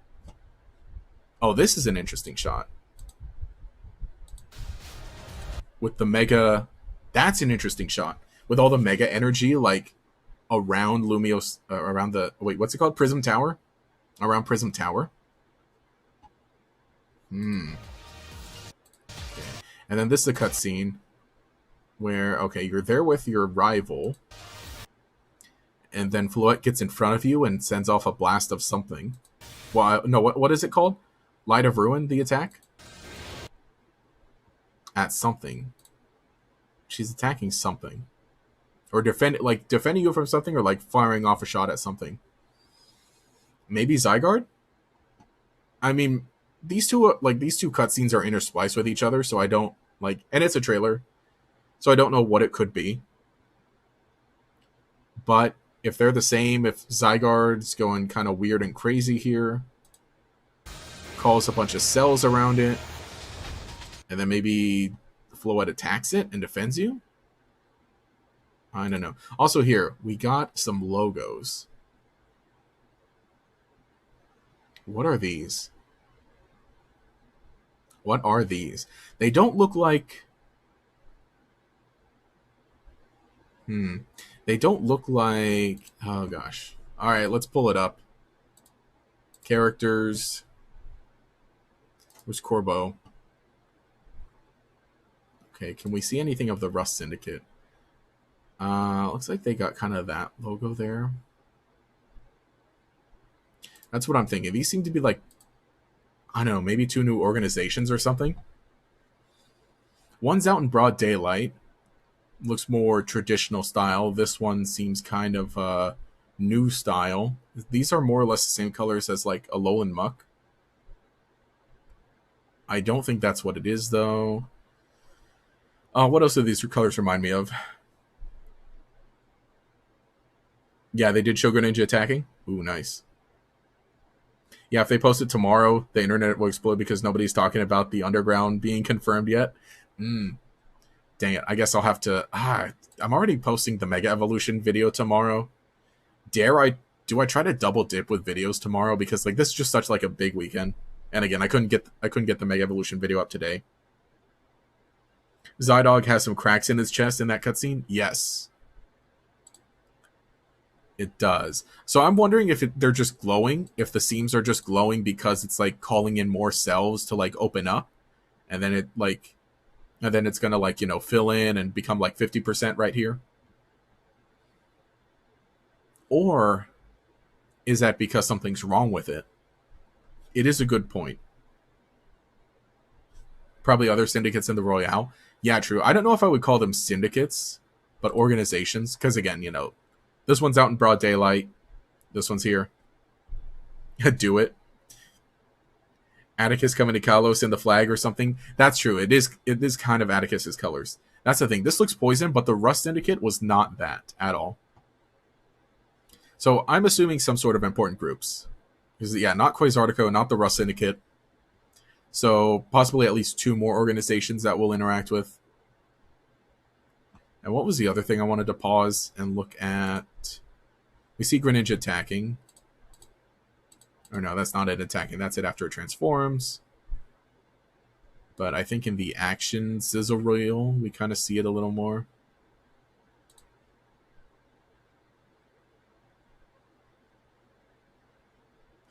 Oh, this is an interesting shot. With the Mega... That's an interesting shot. With all the Mega energy, like, around Lumiose... around the... Wait, what's it called? Prism Tower? Around Prism Tower. Okay. And then this is a cutscene where, okay, you're there with your rival, and then Floette gets in front of you and sends off a blast of something. Well, no, what is it called? Light of Ruin, the attack? At something. She's attacking something. Or defending you from something, or like firing off a shot at something. Maybe Zygarde? I mean, these two cutscenes are interspliced with each other, so I don't, like, and it's a trailer, so I don't know what it could be. But if they're the same, if Zygarde's going kind of weird and crazy here, calls a bunch of cells around it, and then maybe Floette attacks it and defends you? I don't know. Also here, we got some logos. What are these? What are these? They don't look like... They don't look like... Oh, gosh. Alright, let's pull it up. Characters. Where's Corbo? Okay, can we see anything of the Rust Syndicate? Looks like they got kind of that logo there. That's what I'm thinking. These seem to be like, I don't know, maybe two new organizations or something. One's out in broad daylight. Looks more traditional style. This one seems kind of new style. These are more or less the same colors as like Alolan Muck. I don't think that's what it is, though. What else do these colors remind me of? Yeah, they did show Greninja attacking. Ooh, nice. Yeah, if they post it tomorrow, the internet will explode because nobody's talking about the underground being confirmed yet. Dang it. I guess I'll have to... I'm already posting the Mega Evolution video tomorrow. Do I try to double dip with videos tomorrow? Because like this is just such like a big weekend. And again, I couldn't get the Mega Evolution video up today. Zydog has some cracks in his chest in that cutscene? Yes. It does. So I'm wondering if they're just glowing, if the seams are just glowing because it's like calling in more cells to like open up, and then it's gonna like, you know, fill in and become like 50% right here. Or is that because something's wrong with it? It is a good point. Probably other syndicates in the Royale. Yeah, true. I don't know if I would call them syndicates, but organizations, because again, you know, this one's out in broad daylight. This one's here. Do it. Atticus coming to Kalos in the flag or something. That's true. It is kind of Atticus's colors. That's the thing. This looks poison, but the Rust Syndicate was not that at all. So I'm assuming some sort of important groups. Because, yeah, not Quasartico, not the Rust Syndicate. So possibly at least two more organizations that we'll interact with. And what was the other thing I wanted to pause and look at? We see Greninja attacking. Or no, that's not it attacking. That's it after it transforms. But I think in the action sizzle reel, we kind of see it a little more.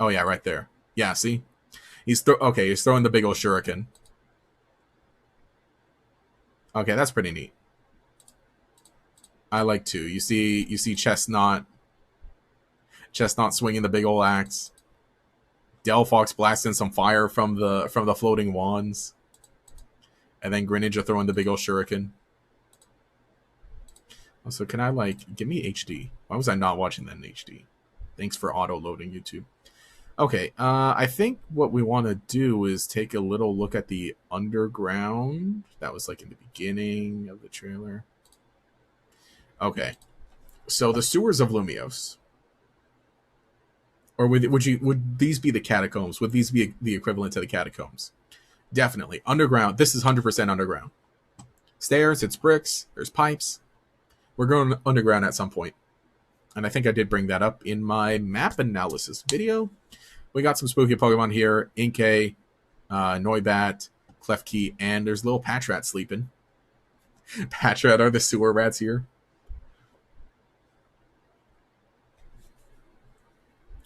Oh yeah, right there. Yeah, see? Okay, he's throwing the big old shuriken. Okay, that's pretty neat. I like too. You see Chestnut swinging the big old axe. Delphox blasting some fire from the floating wands. And then Greninja throwing the big old shuriken. Also, can I, like, give me HD? Why was I not watching that in HD? Thanks for auto-loading, YouTube. Okay, I think what we want to do is take a little look at the underground. That was, like, in the beginning of the trailer. Okay. So, the sewers of Lumios. Or would these be the catacombs? Would these be the equivalent to the catacombs? Definitely. Underground. This is 100% underground. Stairs, it's bricks, there's pipes. We're going underground at some point. And I think I did bring that up in my map analysis video. We got some spooky Pokemon here. Inkay, Noibat, Klefki, and there's little Patrat sleeping. Patrat are the sewer rats here.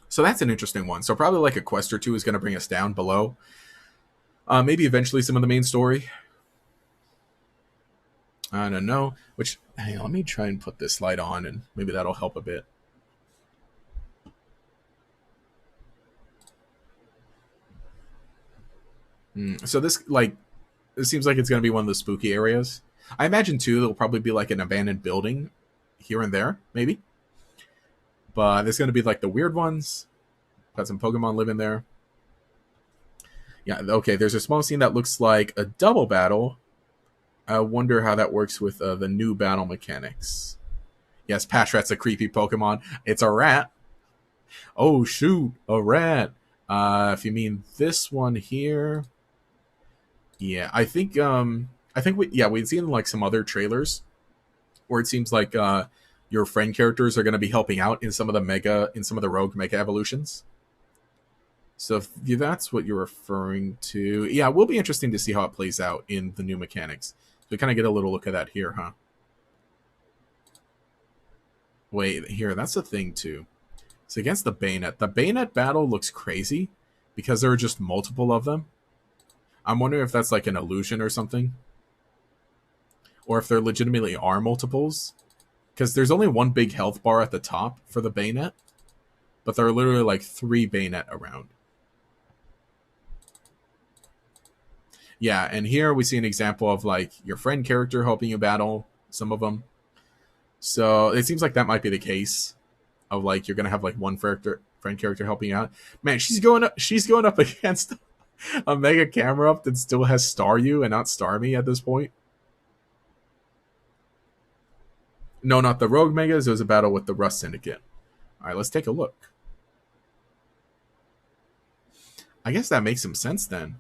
So that's an interesting one. So probably like a quest or two is going to bring us down below. Maybe eventually some of the main story. I don't know. Which, hang on, let me try and put this light on, and maybe that'll help a bit. So this, like, it seems like it's going to be one of the spooky areas. I imagine, too, there'll probably be, like, an abandoned building here and there, maybe. But there's going to be, like, the weird ones. Got some Pokemon living there. Yeah, okay, there's a small scene that looks like a double battle. I wonder how that works with the new battle mechanics. Yes, Patrat's a creepy Pokemon. It's a rat. Oh, shoot, a rat. If you mean this one here... Yeah, I think we've seen like some other trailers where it seems like your friend characters are going to be helping out in some of the rogue mega evolutions. So if that's what you're referring to, yeah, it will be interesting to see how it plays out in the new mechanics. So we kind of get a little look at that here, huh? Wait, here, that's the thing too. It's against the Bayonet. The Bayonet battle looks crazy because there are just multiple of them. I'm wondering if that's like an illusion or something. Or if there legitimately are multiples. Because there's only one big health bar at the top for the Bayonet. But there are literally like 3 Bayonet around. Yeah, and here we see an example of like your friend character helping you battle some of them. So it seems like that might be the case. Of like you're going to have like one friend character helping you out. Man, she's going up against... a mega camera up that still has Staryu and not Starmie at this point. No, not the Rogue Megas. It was a battle with the Rust Syndicate. Alright, let's take a look. I guess that makes some sense then.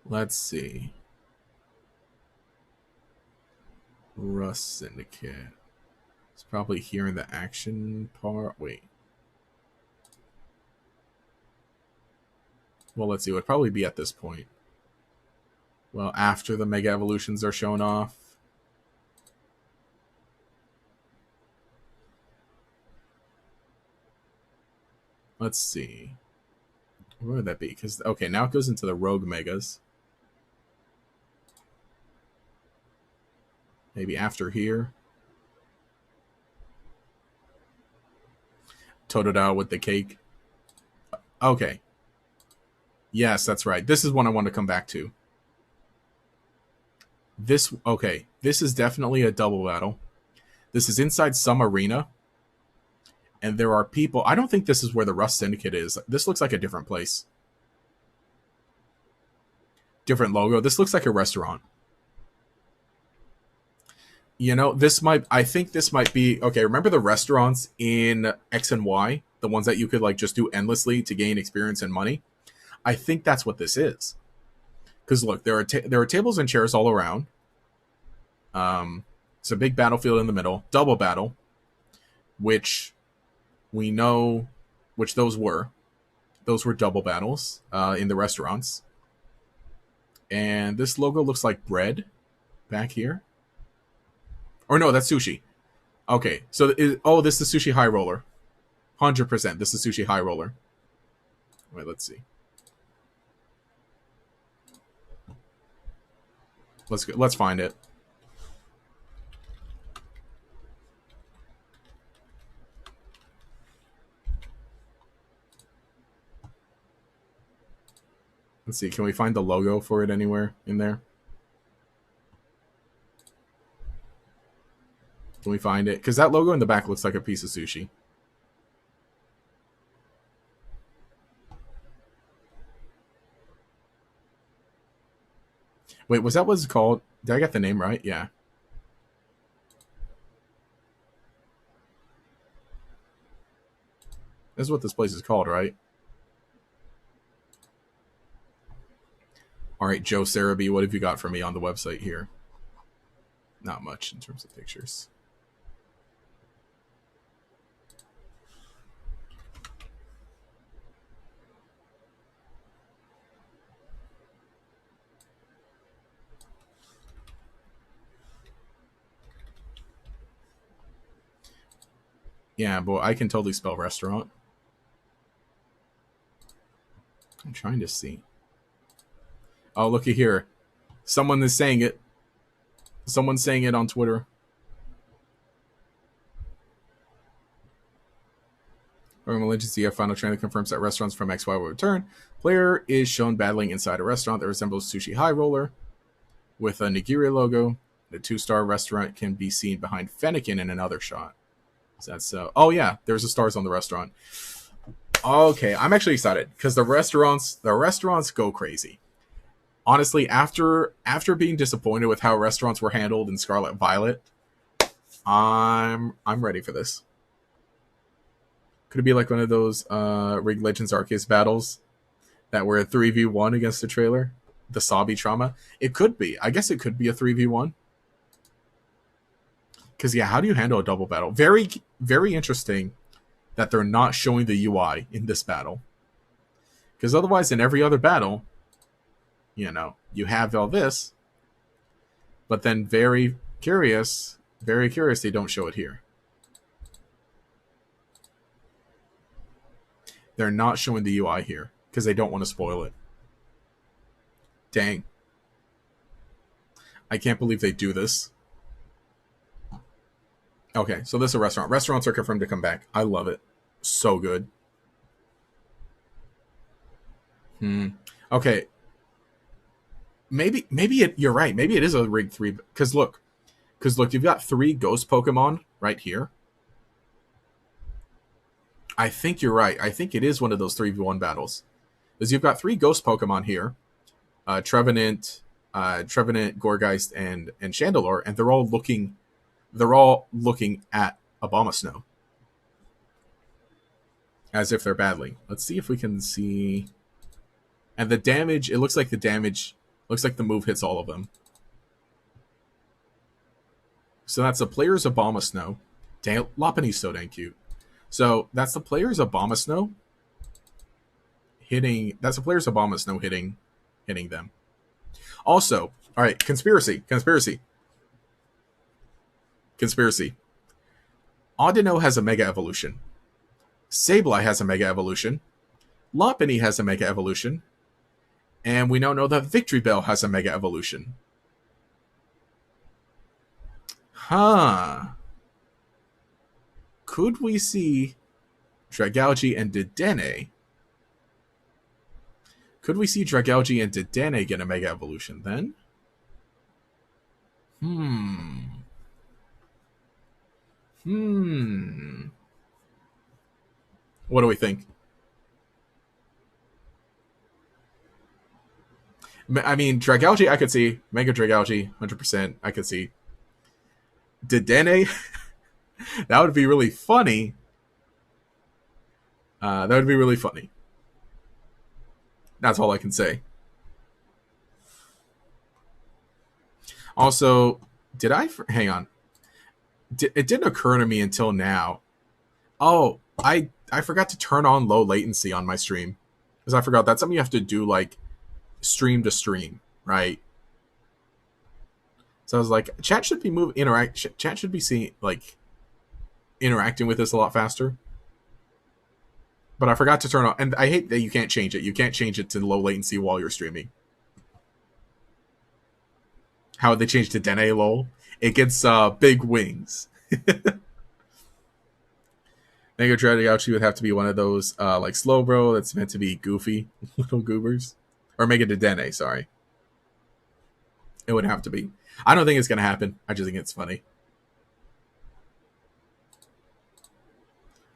Let's see. Rust Syndicate. It's probably here in the action part. Wait. Well, let's see. It would probably be at this point. Well, after the Mega Evolutions are shown off. Let's see. Where would that be? Because, okay, now it goes into the Rogue Megas. Maybe after here. Totodile with the cake. Okay. Yes, that's right. This is one I want to come back to. Okay. This is definitely a double battle. This is inside some arena. And there are people... I don't think this is where the Rust Syndicate is. This looks like a different place. Different logo. This looks like a restaurant. You know, I think this might be... Okay, remember the restaurants in X and Y? The ones that you could, like, just do endlessly to gain experience and money? I think that's what this is. Because look, there are tables and chairs all around. It's a big battlefield in the middle, double battle, which we know which those were. Those were double battles in the restaurants. And this logo looks like bread back here. Or no, that's sushi. Okay, so this is Sushi High Roller. 100%, this is Sushi High Roller. Wait, let's see. Let's go. Let's find it. Let's see. Can we find the logo for it anywhere in there? Can we find it? Because that logo in the back looks like a piece of sushi. Wait, was that what it's called? Did I get the name right? Yeah. This is what this place is called, right? All right, Joe Sarabi, what have you got for me on the website here? Not much in terms of pictures. Yeah, but I can totally spell restaurant. I'm trying to see. Oh, looky here. Someone is saying it. Someone's saying it on Twitter. Pokémon Legends Z-A final trailer confirms that restaurants from XY will return. Player is shown battling inside a restaurant that resembles Sushi High Roller with a Nigiri logo. The 2-star restaurant can be seen behind Fennekin in another shot. Is that so? Oh yeah, there's the stars on the restaurant. Okay, I'm actually excited because the restaurants go crazy. Honestly, after being disappointed with how restaurants were handled in Scarlet Violet, I'm ready for this. Could it be like one of those Rig Legends Arceus battles that were a 3v1 against the trailer? The Sabi trauma? It could be. I guess it could be a 3v1. Because, yeah, how do you handle a double battle? Very, very interesting that they're not showing the UI in this battle. Because otherwise, in every other battle, you know, you have all this. But then very curious, they don't show it here. They're not showing the UI here because they don't want to spoil it. Dang. I can't believe they do this. Okay, so this is a restaurant. Restaurants are confirmed to come back. I love it. So good. Okay. Maybe you're right. Maybe it is a Rig 3. Because look, you've got 3 ghost Pokemon right here. I think you're right. I think it is one of those 3v1 battles. Because you've got 3 ghost Pokemon here. Trevenant, Gorgeist, and Chandelure, and they're all looking at Abomasnow. As if they're battling. Let's see if we can see. And the damage, it looks like the move hits all of them. So that's the player's Abomasnow. Dang, Lopunny's so dang cute. So that's the player's Abomasnow hitting. That's the player's Abomasnow hitting them. Also, all right, conspiracy. Audino has a Mega Evolution. Sableye has a Mega Evolution. Lopunny has a Mega Evolution. And we now know that Victory Bell has a Mega Evolution. Could we see Dragalge and Dedenne? Could we see Dragalge and Dedenne get a Mega Evolution then? What do we think? I mean, Dragalge, I could see. Mega Dragalge, 100%, I could see. Dedenne, that would be really funny. That would be really funny. That's all I can say. Also, hang on. It didn't occur to me until now. Oh, I forgot to turn on low latency on my stream. Because I forgot that's something you have to do, like, stream to stream, right? So I was like, chat should be chat should be seeing, like, interacting with this a lot faster. But I forgot to turn on, and I hate that you can't change it. You can't change it to low latency while you're streaming. How they changed to Dene lol. It gets big wings. Mega Dread actually would have to be one of those like Slowbro that's meant to be goofy little goobers. Or Mega Dene, sorry. It would have to be. I don't think it's going to happen. I just think it's funny.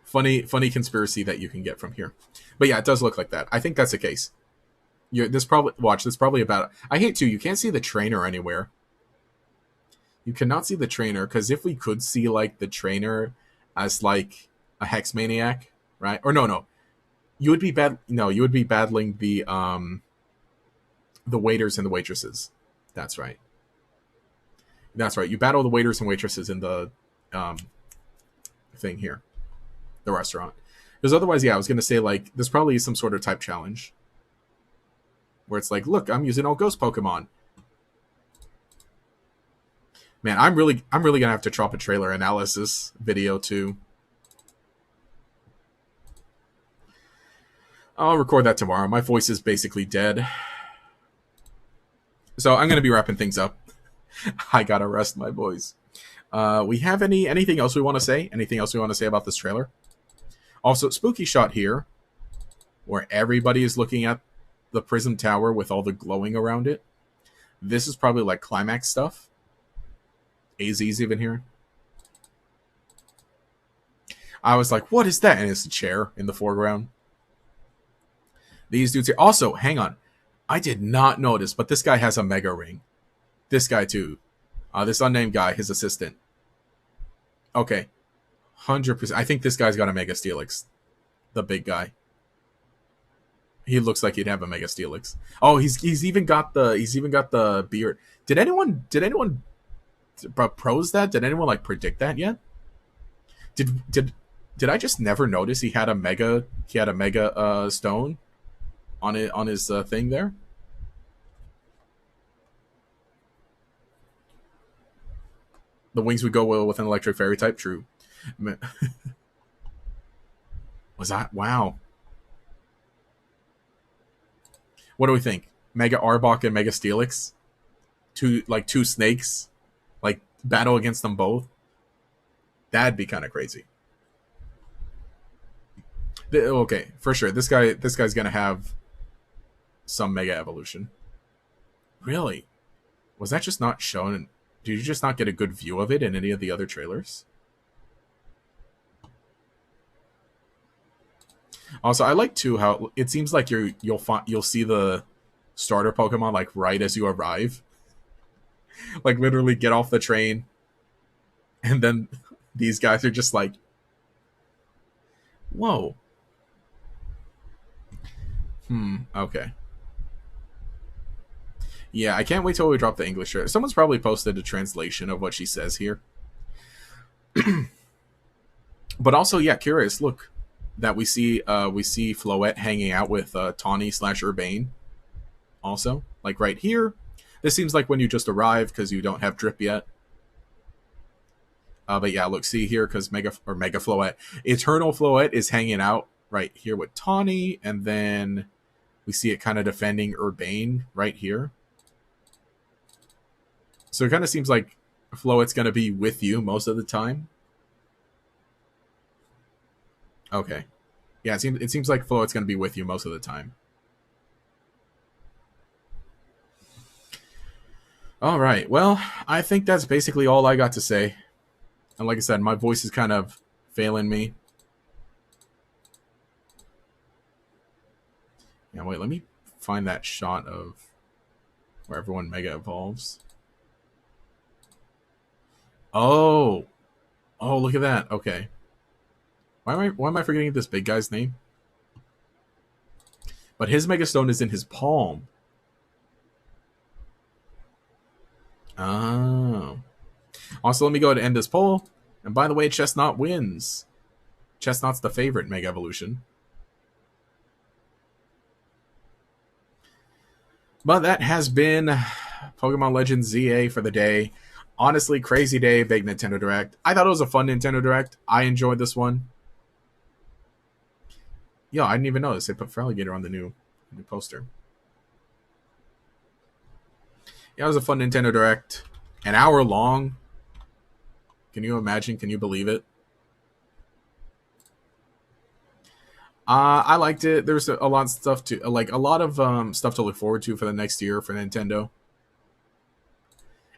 Funny conspiracy that you can get from here. But yeah, it does look like that. I think that's the case. This probably about... I hate to, you can't see the trainer anywhere. You cannot see the trainer, because if we could see, like, the trainer as, like, a Hex Maniac, right? Or no. You would be you would be battling the waiters and the waitresses. That's right. That's right. You battle the waiters and waitresses in the thing here. The restaurant. Because otherwise, yeah, I was going to say, like, there's probably some sort of type challenge. Where it's like, look, I'm using all ghost Pokemon. Man, I'm really going to have to drop a trailer analysis video, too. I'll record that tomorrow. My voice is basically dead. So I'm going to be wrapping things up. I got to rest my voice. We have anything else we want to say? Anything else we want to say about this trailer? Also, spooky shot here, where everybody is looking at the Prism Tower with all the glowing around it. This is probably like climax stuff. AZ's even here. I was like, what is that? And it's a chair in the foreground. These dudes here. Also, hang on. I did not notice, but this guy has a Mega Ring. This guy too. This unnamed guy, his assistant. Okay. 100%. I think this guy's got a Mega Steelix. The big guy. He looks like he'd have a Mega Steelix. Oh, he's even got the beard. Did anyone pros that? Did anyone like predict that yet? Did I just never notice he had a mega stone on his thing there? The wings would go well with an electric fairy type. True. Was that wow? What do we think? Mega Arbok and Mega Steelix? Two snakes? Like battle against them both? That'd be kind of crazy. Okay, for sure. This guy's gonna have some Mega Evolution. Really? Was that just not shown? Did you just not get a good view of it in any of the other trailers? Also, I like too how it seems like you'll see the starter Pokemon like right as you arrive. Like literally get off the train, and then these guys are just like, whoa. Okay. Yeah, I can't wait till we drop the English trailer. Someone's probably posted a translation of what she says here. But also, yeah, curious. Look, that we see Floette hanging out with Tawny/Urbane. Also, like right here. This seems like when you just arrive because you don't have drip yet. But yeah, look, see here because Mega Floette, Eternal Floette is hanging out right here with Tawny, and then we see it kind of defending Urbane right here. So it kind of seems like Floette's going to be with you most of the time. Okay. Yeah, it seems like Floette's going to be with you most of the time. All right. Well, I think that's basically all I got to say. And like I said, my voice is kind of failing me. Yeah, wait, let me find that shot of where everyone Mega Evolves. Oh, look at that. Okay. Why am I forgetting this big guy's name? But his Mega Stone is in his palm. Oh. Also, let me go ahead and end this poll. And by the way, Chestnut wins. Chestnut's the favorite Mega Evolution. But that has been Pokemon Legends Z-A for the day. Honestly, crazy day, big Nintendo Direct. I thought it was a fun Nintendo Direct. I enjoyed this one. Yo, I didn't even notice they put Feraligatr on the new poster. Yeah, it was a fun Nintendo Direct. An hour long. Can you imagine? Can you believe it? I liked it. There's a lot of stuff to like, a lot of stuff to look forward to for the next year for Nintendo.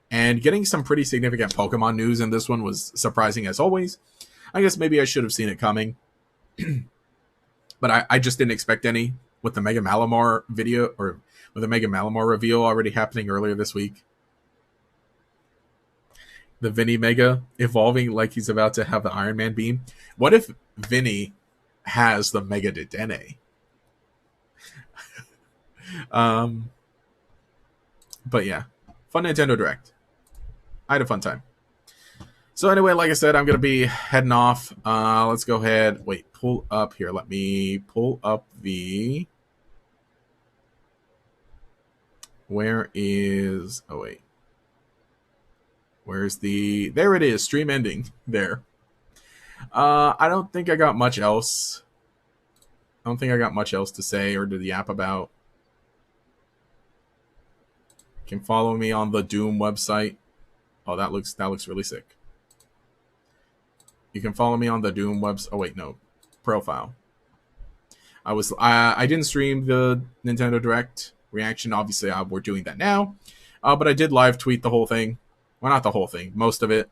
And getting some pretty significant Pokemon news in this one was surprising as always. I guess maybe I should have seen it coming. But I just didn't expect any with the Mega Malamar video, or with the Mega Malamar reveal already happening earlier this week. The Vinny Mega evolving like he's about to have the Iron Man beam. What if Vinny has the Mega Dedenne? But yeah, fun Nintendo Direct. I had a fun time. So anyway, like I said, I'm going to be heading off. Let's go ahead. Wait, pull up here. Let me pull up the... Where is... Oh, wait. Where's the... There it is. Stream ending. There. I don't think I got much else. I don't think I got much else to say or to the app about. You can follow me on the Doom website. Oh, that looks really sick. You can follow me on the Doom website. Oh wait, no, profile. I didn't stream the Nintendo Direct reaction. Obviously, we're doing that now. But I did live tweet the whole thing. Well, not the whole thing, most of it.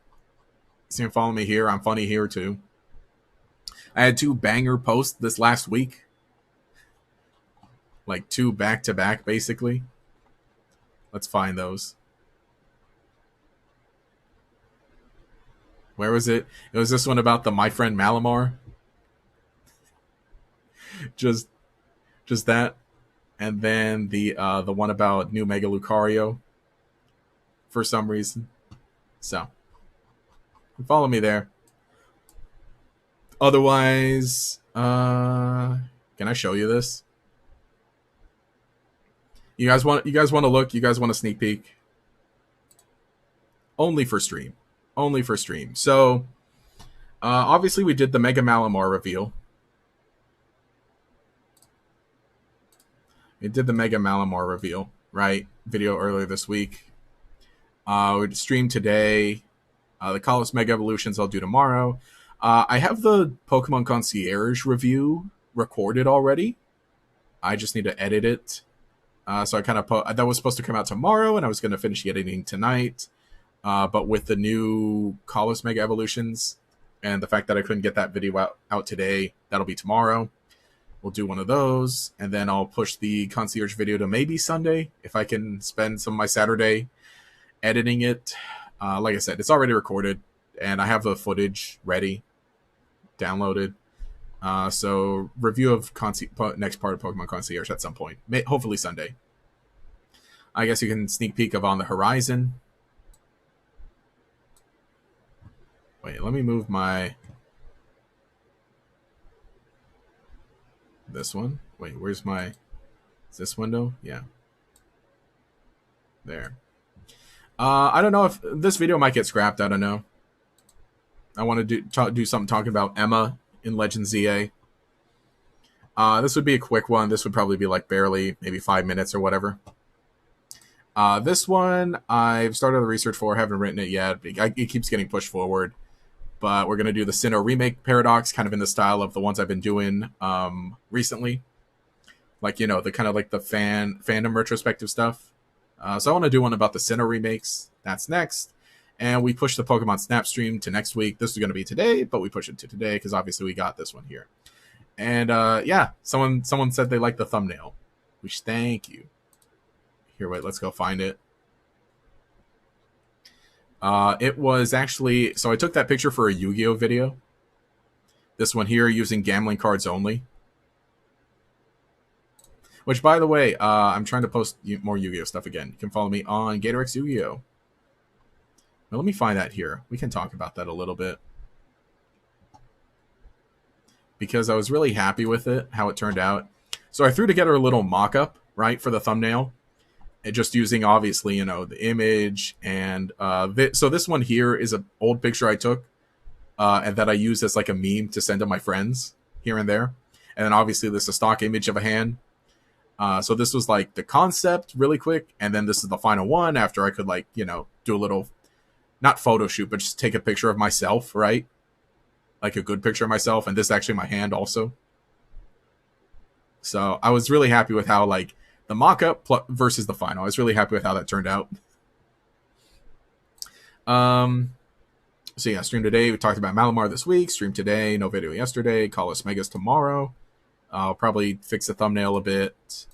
So you can follow me here. I'm funny here too. I had 2 banger posts this last week. Like 2 back-to-back, basically. Let's find those. Where was it? It was this one about the My Friend Malamar. just that. And then the one about new Mega Lucario. For some reason. So. Follow me there. Otherwise, can I show you this? You guys want to look? You guys want a sneak peek? Only for stream. Only for stream. So, obviously we did the Mega Malamar reveal. We did the Mega Malamar reveal, right? Video earlier this week. We streamed today. The Kalos Mega Evolutions I'll do tomorrow. I have the Pokemon Concierge review recorded already. I just need to edit it. So I kind of that was supposed to come out tomorrow, and I was going to finish the editing tonight. But with the new Kalos Mega Evolutions and the fact that I couldn't get that video out today, that'll be tomorrow. We'll do one of those, and then I'll push the Concierge video to maybe Sunday if I can spend some of my Saturday editing it. Like I said, it's already recorded, and I have the footage ready, downloaded. So review of next part of Pokemon Concierge at some point, hopefully Sunday. I guess you can sneak peek of On the Horizon. Wait, let me move my... This one? Wait, where's my... Is this window? Yeah. There. I don't know if... This video might get scrapped, I don't know. I want to do something talking about Emma in Legends Z-A. This would be a quick one. This would probably be like barely, maybe 5 minutes or whatever. This one, I've started the research for, haven't written it yet. It keeps getting pushed forward. But we're going to do the Sinnoh Remake Paradox, kind of in the style of the ones I've been doing recently. Like, you know, the kind of like the fandom retrospective stuff. So I want to do one about the Sinnoh remakes. That's next. And we push the Pokemon Snap stream to next week. This is going to be today, but we push it to today because obviously we got this one here. And yeah, someone said they liked the thumbnail, which thank you. Here, wait, let's go find it. It was actually, so I took that picture for a Yu-Gi-Oh video. This one here using gambling cards only. Which, by the way, I'm trying to post more Yu-Gi-Oh stuff again. You can follow me on GatorX Yu-Gi-Oh. Now, let me find that here. We can talk about that a little bit. Because I was really happy with it, how it turned out. So I threw together a little mock-up, right, for the thumbnail. And just using, obviously, you know, the image. And so this one here is an old picture I took. And that I used as like a meme to send to my friends here and there. and then obviously there's a stock image of a hand. So this was like the concept really quick, and then this is the final one after I could like, you know, do a little, not photo shoot, but just take a picture of myself, right? Like a good picture of myself, and this is actually my hand also. So I was really happy with how like the mock-up versus the final. I was really happy with how that turned out. So yeah, stream today. We talked about Malamar this week. Stream today. No video yesterday. Call us Megas tomorrow. I'll probably fix the thumbnail a bit.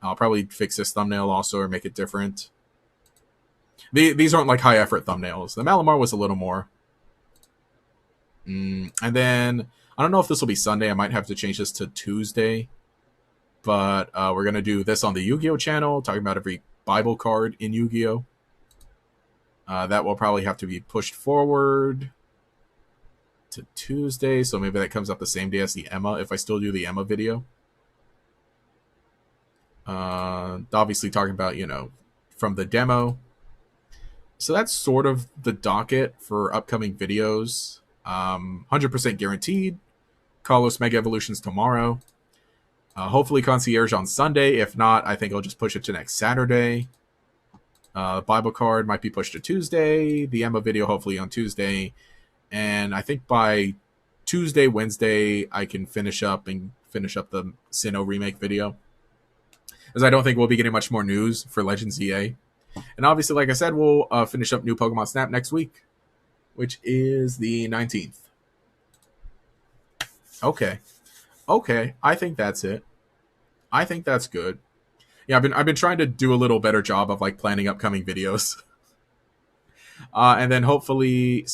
I'll probably fix this thumbnail also or make it different. These aren't like high effort thumbnails. The Malamar was a little more. And then I don't know if this will be Sunday. I might have to change this to Tuesday. But we're going to do this on the Yu-Gi-Oh channel, talking about every Bible card in Yu-Gi-Oh. That will probably have to be pushed forward to Tuesday. So maybe that comes up the same day as the Emma, if I still do the Emma video. Obviously talking about, you know, from the demo. So that's sort of the docket for upcoming videos. 100% guaranteed. Carlos Mega Evolutions tomorrow. Hopefully Concierge on Sunday. If not, I think I'll just push it to next Saturday. Bible card might be pushed to Tuesday. The Emma video hopefully on Tuesday. And I think by Tuesday, Wednesday, I can finish up the Sinnoh remake video. As I don't think we'll be getting much more news for Legends Z-A. And obviously, like I said, we'll finish up new Pokemon Snap next week, which is the 19th. Okay, I think that's it. I think that's good. Yeah, I've been trying to do a little better job of like planning upcoming videos. And then hopefully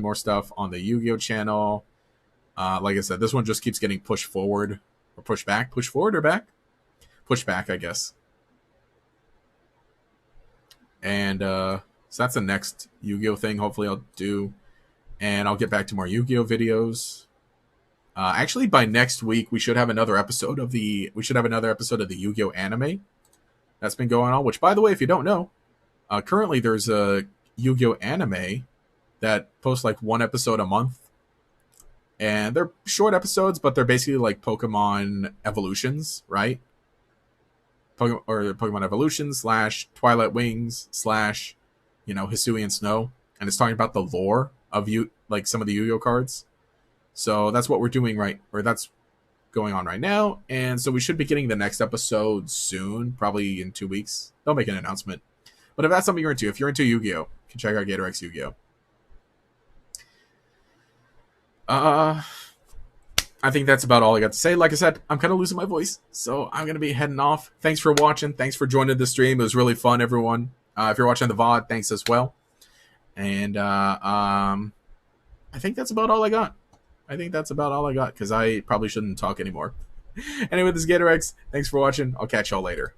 more stuff on the Yu-Gi-Oh channel. Like I said, this one just keeps getting pushed forward or pushed back. Push forward or back? Push back, I guess. And so that's the next Yu-Gi-Oh thing. Hopefully I'll do, and I'll get back to more Yu-Gi-Oh videos. Actually, by next week we should have another episode of the Yu-Gi-Oh anime that's been going on. Which, by the way, if you don't know, currently there's a Yu-Gi-Oh anime that posts like one episode a month, and they're short episodes, but they're basically like Pokemon evolutions, right? Pokemon evolutions / Twilight Wings / you know, Hisuian Snow, and it's talking about the lore of like some of the Yu-Gi-Oh cards. So that's what we're doing that's going on right now. And so we should be getting the next episode soon, probably in 2 weeks. They'll make an announcement. But if that's something you're into, if you're into Yu-Gi-Oh, you can check out GatorX Yu-Gi-Oh. I think that's about all I got to say. Like I said, I'm kind of losing my voice, so I'm going to be heading off. Thanks for watching. Thanks for joining the stream. It was really fun, everyone. If you're watching the VOD, thanks as well. And I think that's about all I got. Because I probably shouldn't talk anymore. Anyway, this is GatorX. Thanks for watching. I'll catch y'all later.